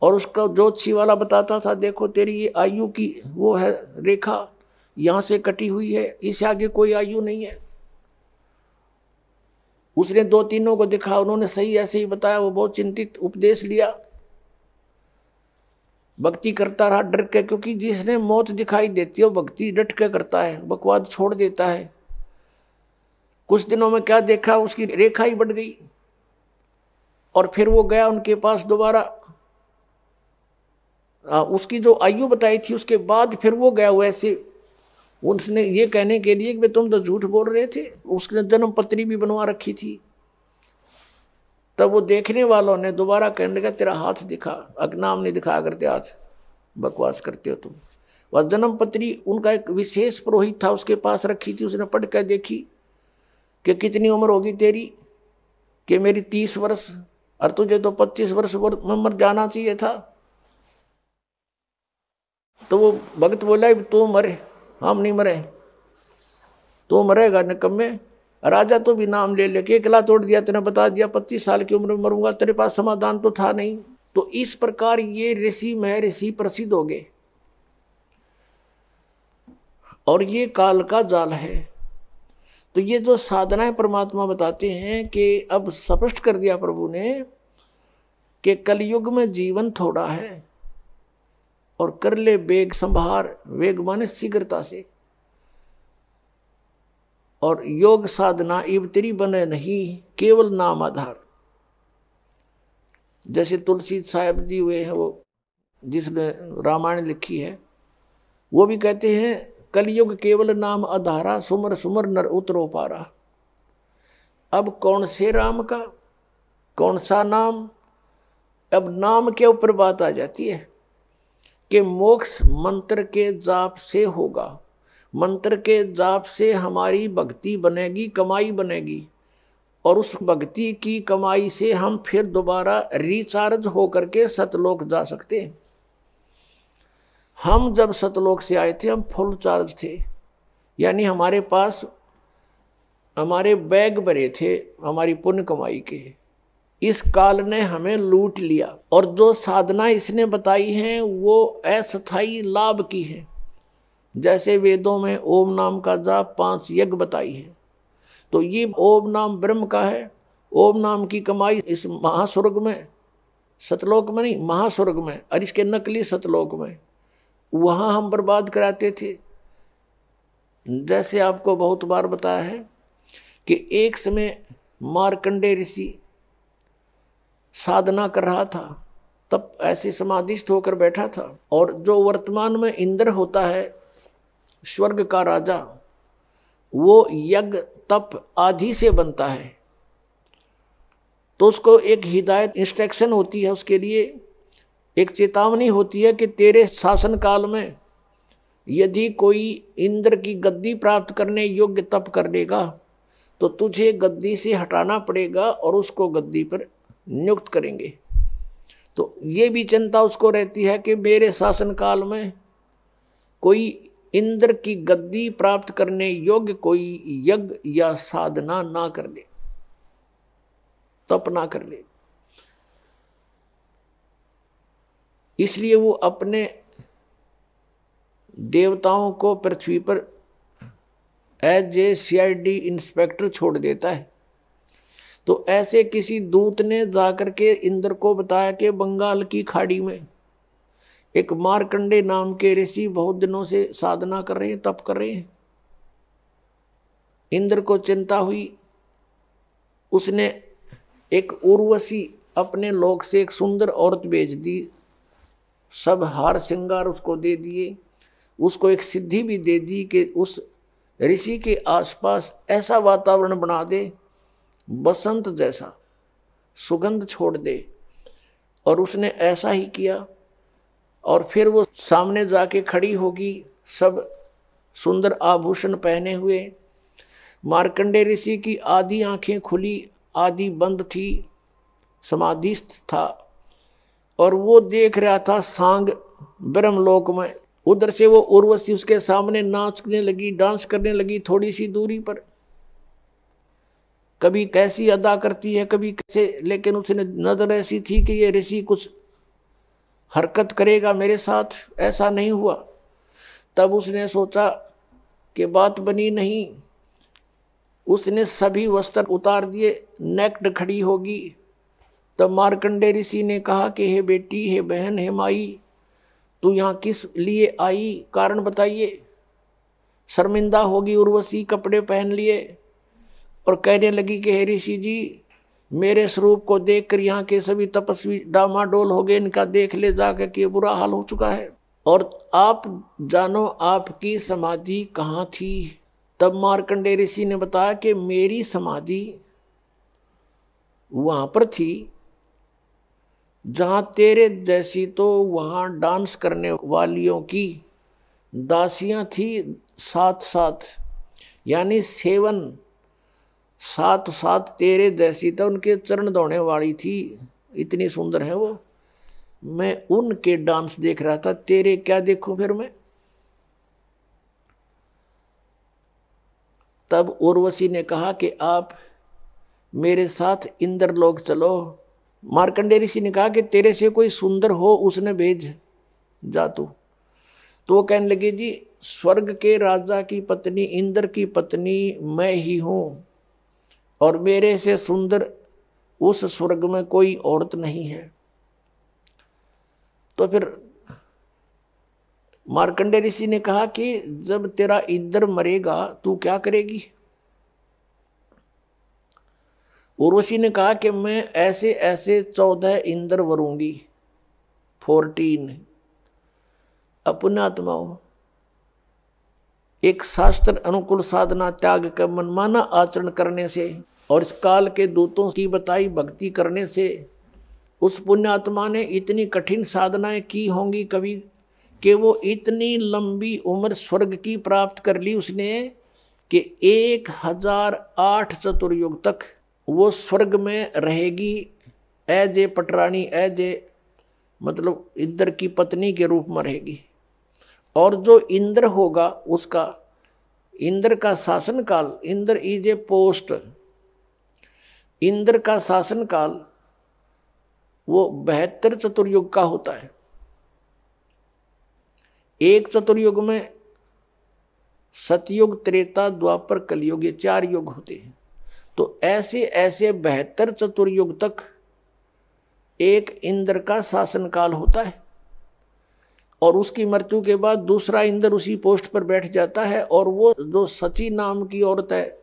और उसका ज्योतिषी वाला बताता था, देखो तेरी ये आयु की वो है रेखा यहाँ से कटी हुई है, इससे आगे कोई आयु नहीं है। उसने 2-3 को दिखा, उन्होंने सही ऐसे ही बताया, वो बहुत चिंतित, उपदेश लिया, भक्ति करता रहा डर के, क्योंकि जिसने मौत दिखाई देती है वो भक्ति डट के करता है, बकवाद छोड़ देता है। कुछ दिनों में क्या देखा, उसकी रेखा ही बढ़ गई। और फिर वो गया उनके पास दोबारा, उसकी जो आयु बताई थी उसके बाद फिर वो गया वैसे, उसने ये कहने के लिए कि तुम तो झूठ बोल रहे थे। उसने जन्म पत्री भी बनवा रखी थी। तब वो देखने वालों ने दोबारा कहने लगा, तेरा हाथ दिखा, अग्नाम नहीं दिखाया करते हाथ, बकवास करते हो तुम। वह जन्म पत्री उनका एक विशेष पुरोहित था, उसके पास रखी थी। उसने पढ़ कर देखी कि कितनी उम्र होगी तेरी, कि मेरी 30 वर्ष, और तुझे तो 25 वर्ष में मर जाना चाहिए था। तो वो भक्त बोला, तू मरे, हम नहीं मरे, तू मरेगा निकम्मे। राजा तो भी नाम ले लेके अकेला तोड़ दिया, तेने बता दिया 25 साल की उम्र में मरूंगा, तेरे पास समाधान तो था नहीं। तो इस प्रकार ये ऋषि में ऋषि प्रसिद्ध हो गए, और ये काल का जाल है। तो ये जो साधनाएं परमात्मा बताते हैं कि अब स्पष्ट कर दिया प्रभु ने कि कलयुग में जीवन थोड़ा है, और कर ले वेग संभार, वेग माने शीघ्रता से, और योग साधना इबतरी बने नहीं, केवल नाम आधार। जैसे तुलसी साहब जी हुए हैं, वो जिसने रामायण लिखी है, वो भी कहते हैं कलयुग केवल नाम आधारा, सुमर सुमर नर उतरो पारा। अब कौन से राम का, कौन सा नाम, अब नाम के ऊपर बात आ जाती है कि मोक्ष मंत्र के जाप से होगा। मंत्र के जाप से हमारी भक्ति बनेगी, कमाई बनेगी, और उस भक्ति की कमाई से हम फिर दोबारा रिचार्ज होकर के सतलोक जा सकते हैं। हम जब सतलोक से आए थे हम फुल चार्ज थे, यानी हमारे पास हमारे बैग भरे थे हमारी पुण्य कमाई के। इस काल ने हमें लूट लिया, और जो साधना इसने बताई हैं वो अस्थायी लाभ की है। जैसे वेदों में ओम नाम का जाप 5 यज्ञ बताई है, तो ये ओम नाम ब्रह्म का है। ओम नाम की कमाई इस महास्वर्ग में, सतलोक में नहीं, महास्वर्ग में, और इसके नकली सतलोक में, वहाँ हम बर्बाद कराते थे। जैसे आपको बहुत बार बताया है कि एक समय मार्कंडे ऋषि साधना कर रहा था, तब ऐसे समाधिस्थ होकर बैठा था, और जो वर्तमान में इंद्र होता है स्वर्ग का राजा, वो यज्ञ तप आदि से बनता है। तो उसको एक हिदायत इंस्ट्रक्शन होती है, उसके लिए एक चेतावनी होती है कि तेरे शासन काल में यदि कोई इंद्र की गद्दी प्राप्त करने योग्य तप कर लेगा तो तुझे गद्दी से हटाना पड़ेगा और उसको गद्दी पर नियुक्त करेंगे। तो ये भी चिंता उसको रहती है कि मेरे शासन काल में कोई इंद्र की गद्दी प्राप्त करने योग्य कोई यज्ञ या साधना ना कर ले, तप ना कर ले। इसलिए वो अपने देवताओं को पृथ्वी पर एज ए CID इंस्पेक्टर छोड़ देता है। तो ऐसे किसी दूत ने जाकर के इंद्र को बताया कि बंगाल की खाड़ी में एक मार्कंडे नाम के ऋषि बहुत दिनों से साधना कर रहे हैं, तप कर रहे हैं। इंद्र को चिंता हुई, उसने एक उर्वशी अपने लोक से एक सुंदर औरत भेज दी, सब हार श्रृंगार उसको दे दिए, उसको एक सिद्धि भी दे दी कि उस ऋषि के आसपास ऐसा वातावरण बना दे बसंत जैसा सुगंध छोड़ दे। और उसने ऐसा ही किया। और फिर वो सामने जाके खड़ी होगी, सब सुंदर आभूषण पहने हुए। मार्कंडेय ऋषि की आधी आंखें खुली, आधी बंद थी, समाधिस्थ था। और वो देख रहा था सांग ब्रह्मलोक में। उधर से वो उर्वशी उसके सामने नाचने लगी, डांस करने लगी थोड़ी सी दूरी पर। कभी कैसी अदा करती है, कभी कैसे, लेकिन उसने नजर ऐसी थी कि ये ऋषि कुछ हरकत करेगा मेरे साथ, ऐसा नहीं हुआ। तब उसने सोचा कि बात बनी नहीं। उसने सभी वस्त्र उतार दिए, नेक्ड खड़ी होगी। तब मार्कंडेय ऋषि ने कहा कि हे बेटी, हे बहन, हे माई, तू यहाँ किस लिए आई, कारण बताइए। शर्मिंदा होगी उर्वशी, कपड़े पहन लिए और कहने लगी कि हे ऋषि जी, मेरे स्वरूप को देखकर यहाँ के सभी तपस्वी डामाडोल हो गए, इनका देख ले जाकर के बुरा हाल हो चुका है। और आप जानो आपकी समाधि कहाँ थी। तब मार्कंडेय ऋषि ने बताया कि मेरी समाधि वहां पर थी जहां तेरे जैसी तो वहां डांस करने वालियों की दासियां थी, साथ साथ, यानी सेवन साथ साथ तेरे जैसी तो उनके चरण धोने वाली थी, इतनी सुंदर है वो। मैं उनके डांस देख रहा था, तेरे क्या देखूं फिर मैं। तब उर्वशी ने कहा कि आप मेरे साथ इंद्रलोक चलो। मार्कंडेय ऋषि ने कहा कि तेरे से कोई सुंदर हो उसने भेज जा तू। तो वो कहने लगे जी, स्वर्ग के राजा की पत्नी, इंद्र की पत्नी मैं ही हूं, और मेरे से सुंदर उस स्वर्ग में कोई औरत नहीं है। तो फिर मार्कंडेय ऋषि ने कहा कि जब तेरा इंद्र मरेगा तू क्या करेगी। उर्वशी ने कहा कि मैं ऐसे ऐसे 14 इंद्र वरूंगी, 14 अपने आत्माओं। एक शास्त्र अनुकूल साधना त्याग कर मनमाना आचरण करने से और इस काल के दूतों की बताई भक्ति करने से उस पुण्यात्मा ने इतनी कठिन साधनाएं की होंगी कभी, कि वो इतनी लंबी उम्र स्वर्ग की प्राप्त कर ली उसने कि 1008 चतुर्युग तक वो स्वर्ग में रहेगी एज ए पटरानी, एज ए मतलब इंद्र की पत्नी के रूप में रहेगी। और जो इंद्र होगा उसका, इंद्र का शासन काल, Indra is a post, Indra का शासन काल वो 72 चतुर्युग का होता है। एक चतुर्युग में सतयुग, त्रेता, द्वापर, कलयुग, ये 4 युग होते हैं। तो ऐसे ऐसे 72 चतुर्युग तक एक इंद्र का शासन काल होता है। और उसकी मृत्यु के बाद दूसरा इंद्र उसी पोस्ट पर बैठ जाता है। और वो जो सची नाम की औरत है,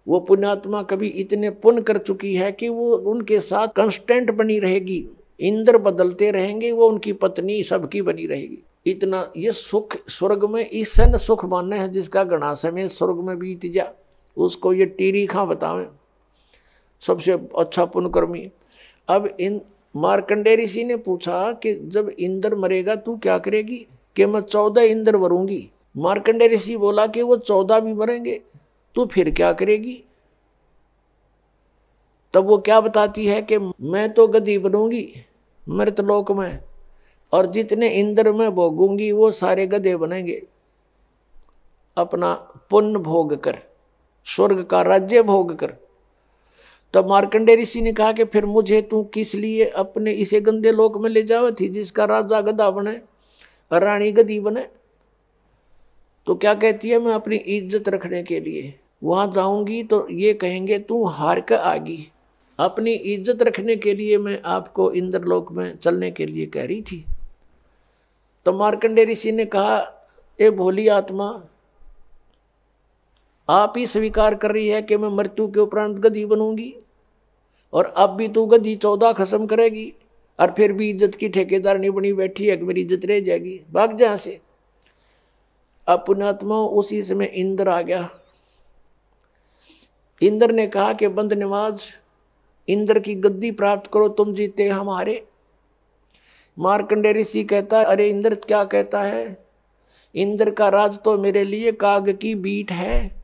वो पुण्यात्मा कभी इतने पुण्य कर चुकी है कि वो उनके साथ कांस्टेंट बनी रहेगी, इंद्र बदलते रहेंगे, वो उनकी पत्नी सबकी बनी रहेगी। इतना ये सुख स्वर्ग में ईसन सुख मानने है, जिसका गणा समय स्वर्ग में बीत जा, उसको ये टीरी खा बतावे सबसे अच्छा पुण्यकर्मी। अब इन मार्कंडेय ऋषि ने पूछा कि जब इंद्र मरेगा तू क्या करेगी, कि मैं 14 इंद्र मरूंगी। मार्कंडेय ऋषि बोला कि वो 14 भी मरेंगे, तू फिर क्या करेगी। तब वो क्या बताती है कि मैं तो गधी बनूंगी मृतलोक में, और जितने इंद्र में भोगूंगी वो सारे गधे बनेंगे, अपना पुण्य भोग कर, स्वर्ग का राज्य भोग कर। तब मार्कंडेय ऋषि ने कहा कि फिर मुझे तू किस लिए अपने इसे गंदे लोक में ले जावे थी, जिसका राजा गधा बने और रानी गधी बने। तो क्या कहती है, मैं अपनी इज्जत रखने के लिए वहां जाऊंगी तो ये कहेंगे तू हार कर आगी। अपनी इज्जत रखने के लिए मैं आपको इंद्रलोक में चलने के लिए कह रही थी। तो मार्कंडेय ऋषि ने कहा, ए भोली आत्मा, आप ही स्वीकार कर रही है कि मैं मृत्यु के उपरांत गधी बनूंगी, और अब भी तू गधी 14 खत्म करेगी, और फिर भी इज्जत की ठेकेदार नहीं बनी बैठी है कि मेरी इज्जत रह जाएगी, भाग जहां से। अब पुण्यात्मा उसी समय इंद्र आ गया। इंद्र ने कहा कि बंद नवाज, इंद्र की गद्दी प्राप्त करो, तुम जीते हमारे। मार्कंडेय ऋषि कहता है, अरे इंद्र क्या कहता है, इंद्र का राज तो मेरे लिए काग की बीट है,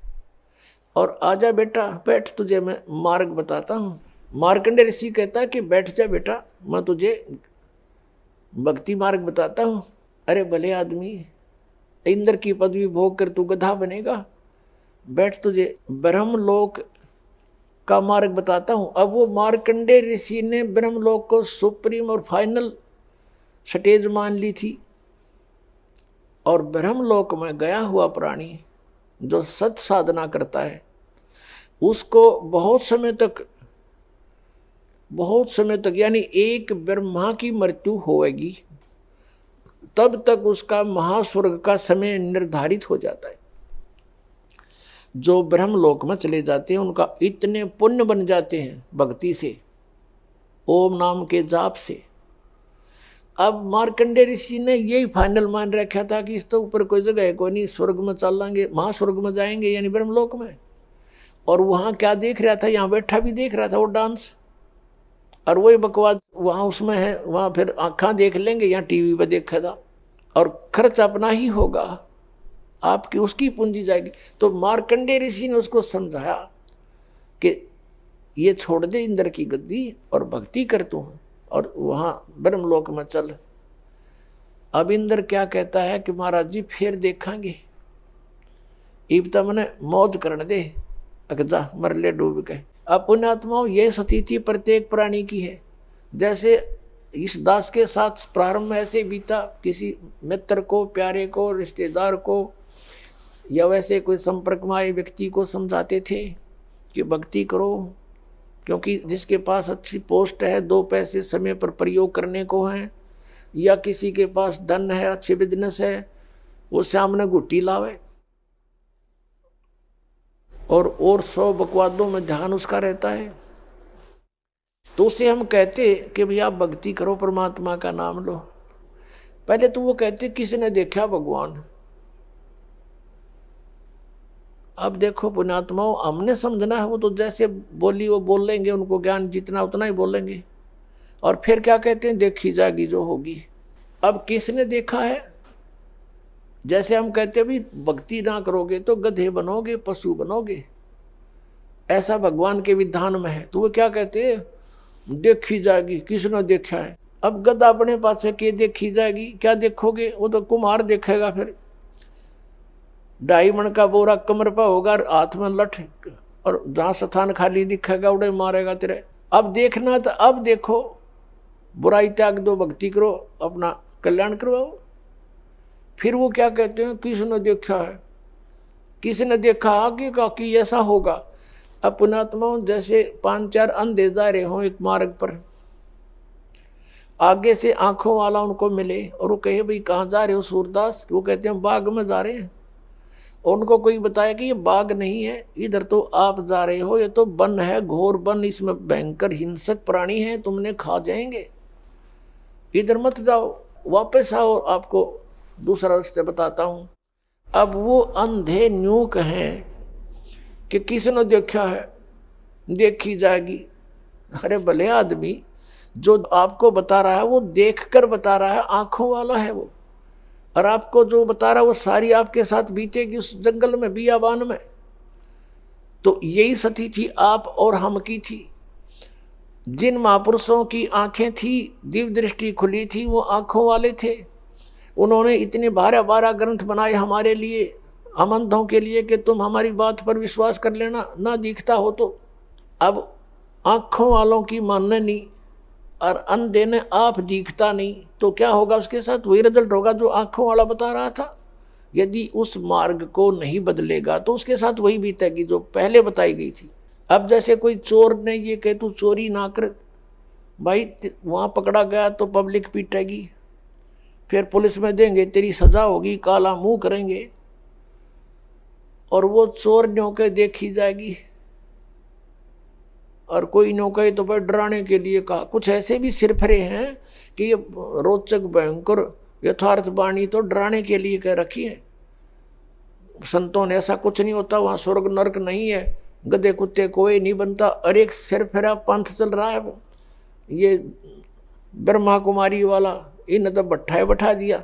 और आजा बेटा बैठ, तुझे मैं मार्ग बताता हूँ। मार्कंडेय ऋषि कहता है कि बैठ जा बेटा, मैं तुझे भक्ति मार्ग बताता हूँ। अरे भले आदमी, इंद्र की पदवी भोग कर तू गधा बनेगा, बैठ, तुझे ब्रह्मलोक का मार्ग बताता हूँ। अब वो मार्कंडेय ऋषि ने ब्रह्मलोक को सुप्रीम और फाइनल स्टेज मान ली थी, और ब्रह्मलोक में गया हुआ प्राणी जो सत साधना करता है उसको बहुत समय तक यानी एक ब्रह्मा की मृत्यु होएगी, तब तक उसका महास्वर्ग का समय निर्धारित हो जाता है। जो ब्रह्मलोक में चले जाते हैं उनका इतने पुण्य बन जाते हैं भक्ति से, ओम नाम के जाप से। अब मार्कंडेय ऋषि ने यही फाइनल मान रखा था कि इस तो ऊपर कोई जगह है कोई नहीं, स्वर्ग में चलेंगे, महास्वर्ग में जाएंगे यानी ब्रह्मलोक में। और वहाँ क्या देख रहा था, यहाँ बैठा भी देख रहा था वो डांस, और वही बकवास वहाँ उसमें है, वहाँ फिर आँखें देख लेंगे, यहाँ टीवी पे देखा था, और खर्च अपना ही होगा, आपकी उसकी पूंजी जाएगी। तो मार्कंडेय ऋषि ने उसको समझाया कि ये छोड़ दे इंद्र की गद्दी और भक्ति कर तू, और वहाँ ब्रह्मलोक में चल। अब इंद्र क्या कहता है कि महाराज जी फिर देखेंगे, इब तो मैंने मौज करने दे, अगजा मर ले डूब के। अब पुण्यात्माओं ये स्थिति प्रत्येक प्राणी की है। जैसे इस दास के साथ प्रारंभ में ऐसे बीता, किसी मित्र को, प्यारे को, रिश्तेदार को, या वैसे कोई संपर्क में आए व्यक्ति को समझाते थे कि भक्ति करो, क्योंकि जिसके पास अच्छी पोस्ट है, दो पैसे समय पर प्रयोग करने को हैं, या किसी के पास धन है, अच्छे बिजनेस है, वो सामने गुट्टी लावे और 100 बकवादों में ध्यान उसका रहता है। तो उसे हम कहते कि भैया भक्ति करो, परमात्मा का नाम लो। पहले तो वो कहते किसी ने देखा भगवान। अब देखो पुण्यात्माओं, हमने समझना है, वो तो जैसे बोली वो बोल लेंगे, उनको ज्ञान जितना उतना ही बोलेंगे, और फिर क्या कहते हैं, देखी जाएगी जो होगी। अब किसने देखा है? जैसे हम कहते हैं भी भक्ति ना करोगे तो गधे बनोगे, पशु बनोगे, ऐसा भगवान के विधान में है। तो वो क्या कहते हैं, देखी जाएगी, किसने देखा है। अब गधा अपने पास है कि देखी जाएगी, क्या देखोगे, वो तो कुम्हार देखेगा। फिर 2.5 मन का बोरा कमर पर होगा, हाथ में लठ, और जहां स्थान खाली दिखेगा उड़े मारेगा तेरे। अब देखना तो अब देखो, बुराई त्याग दो, भक्ति करो, अपना कल्याण करवाओ। फिर वो क्या कहते हैं, किसने देखा है, किसने देखा आगे का कि ऐसा होगा। अब पुण्यात्माओं, जैसे 5-4 अंधे जा रहे हों एक मार्ग पर, आगे से आंखों वाला उनको मिले और वो कहे भाई कहाँ जा रहे हो सूरदास, वो कहते हैं बाग में जा रहे हैं। उनको कोई बताया कि ये बाग नहीं है, इधर तो आप जा रहे हो, ये तो वन है, घोर वन, इसमें भयंकर हिंसक प्राणी हैं, तुमने खा जाएंगे, इधर मत जाओ, वापस आओ, आपको दूसरा रास्ता बताता हूं। अब वो अंधे न्यू कहें कि किसने देखा है, देखी जाएगी। अरे भले आदमी, जो आपको बता रहा है वो देखकर बता रहा है, आंखों वाला है वो, और आपको जो बता रहा है वो सारी आपके साथ बीतेगी उस जंगल में, बियाबान में। तो यही स्थिति थी आप और हम की थी। जिन महापुरुषों की आंखें थी, दिव्य दृष्टि खुली थी, वो आंखों वाले थे। उन्होंने इतने 12 ग्रंथ बनाए हमारे लिए, हम अंधों के लिए, कि तुम हमारी बात पर विश्वास कर लेना, ना दिखता हो तो। अब आंखों वालों की मानने नहीं और अंधे ने आप दिखता नहीं, तो क्या होगा उसके साथ? वही रिजल्ट होगा जो आंखों वाला बता रहा था। यदि उस मार्ग को नहीं बदलेगा तो उसके साथ वही बीतेगी जो पहले बताई गई थी। अब जैसे कोई चोर ने ये कहे तू चोरी ना कर, भाई वहाँ पकड़ा गया तो पब्लिक पीटेगी, फिर पुलिस में देंगे, तेरी सजा होगी, काला मुंह करेंगे, और वो चोर न्यों देखी जाएगी। और कोई नौकरी तो भाई डराने के लिए कहा। कुछ ऐसे भी सिरफरे हैं कि ये रोचक भयंकर यथार्थ वाणी तो डराने के लिए कह रखी है। संतों ने ऐसा कुछ नहीं होता, वहाँ स्वर्ग नरक नहीं है, गधे कुत्ते कोई नहीं बनता। और एक सिर फिरा पंथ चल रहा है, ये ब्रह्मा कुमारी वाला, इन तो भट्ठाए बैठा दिया।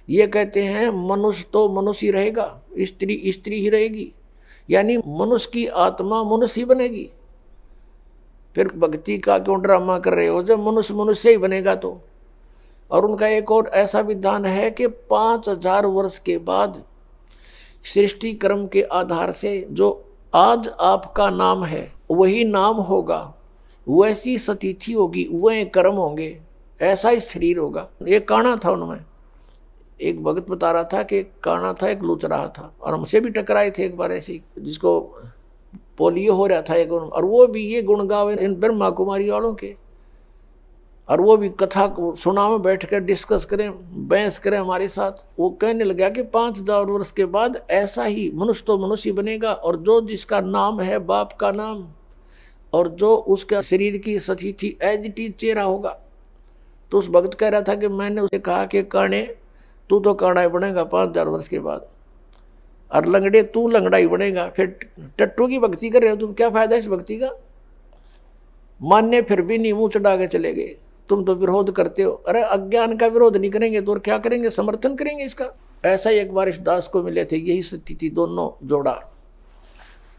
ये कहते हैं मनुष्य तो मनुष्य ही रहेगा, स्त्री स्त्री ही रहेगी, यानी मनुष्य की आत्मा मनुष्य ही बनेगी। फिर भक्ति का क्यों ड्रामा कर रहे हो, जब मनुष्य मनुष्य ही बनेगा तो। और उनका एक और ऐसा विधान है कि 5000 वर्ष के बाद सृष्टि क्रम के आधार से जो आज आपका नाम है वही नाम होगा, वैसी सतिथि होगी, वह कर्म होंगे, ऐसा ही शरीर होगा। ये काना था उनमें, एक भगत बता रहा था कि काना था, एक लूच रहा था, और हमसे भी टकराए थे एक बार ऐसे, जिसको पोलियो हो रहा था एक, और वो भी ये गुण गावे इन ब्रह्मा कुमारी वालों के, और वो भी कथा को सुना में बैठ कर डिस्कस करें, बहस करें हमारे साथ। वो कहने लगा कि 5000 वर्ष के बाद ऐसा ही मनुष्य तो मनुष्य बनेगा, और जो जिसका नाम है बाप का नाम, और जो उसका शरीर की सतिथि एज इट इज चेहरा होगा। तो उस भक्त कह रहा था कि मैंने उसे कहा कि काने तू तो काना ही बनेगा 5000 वर्ष के बाद, और लंगड़े तू लंगड़ा ही बनेगा। फिर टट्टू की भक्ति कर रहे हो तुम, क्या फायदा इस भक्ति का? मान्य फिर भी नहीं, मुंह चढ़ा के चले गए, तुम तो विरोध करते हो। अरे अज्ञान का विरोध नहीं करेंगे तो और क्या करेंगे, समर्थन करेंगे इसका। ऐसा ही एक बार इस दास को मिले थे, यही स्थिति दोनों जोड़ा,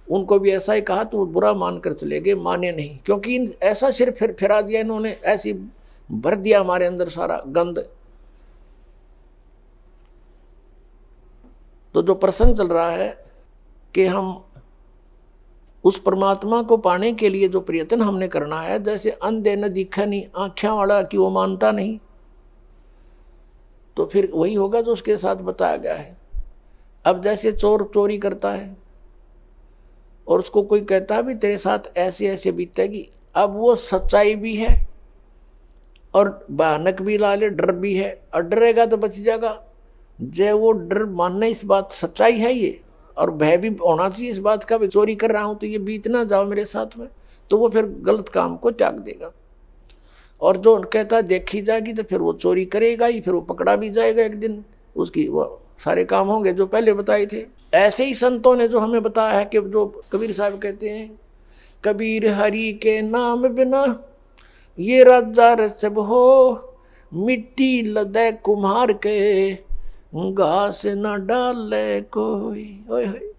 उनको भी ऐसा ही कहा तो बुरा मान कर चले गए, माने नहीं, क्योंकि ऐसा सिर फिरा दिया इन्होंने, ऐसी भर दिया हमारे अंदर सारा गंद। तो जो प्रसंग चल रहा है कि हम उस परमात्मा को पाने के लिए जो प्रयत्न हमने करना है, जैसे अंधे न दिखा नहीं, आँखें वाला कि वो मानता नहीं, तो फिर वही होगा जो उसके साथ बताया गया है। अब जैसे चोर चोरी करता है और उसको कोई कहता भी तेरे साथ ऐसे ऐसे बीतेगी, अब वो सच्चाई भी है और भयानक भी लाले, डर भी है, और डरेगा तो बच जाएगा। जब वो डर मानना इस बात सच्चाई है ये, और भय भी होना चाहिए इस बात का भी चोरी कर रहा हूं तो ये बीत ना जाओ मेरे साथ में, तो वो फिर गलत काम को त्याग देगा। और जो कहता देखी जाएगी तो फिर वो चोरी करेगा ही, फिर वो पकड़ा भी जाएगा एक दिन, उसकी वो सारे काम होंगे जो पहले बताए थे। ऐसे ही संतों ने जो हमें बताया है कि जो कबीर साहब कहते हैं, कबीर हरि के नाम बिना ये राजा रसब हो, मिट्टी लदे कुम्हार के घास न डाले कोई। ओए होए।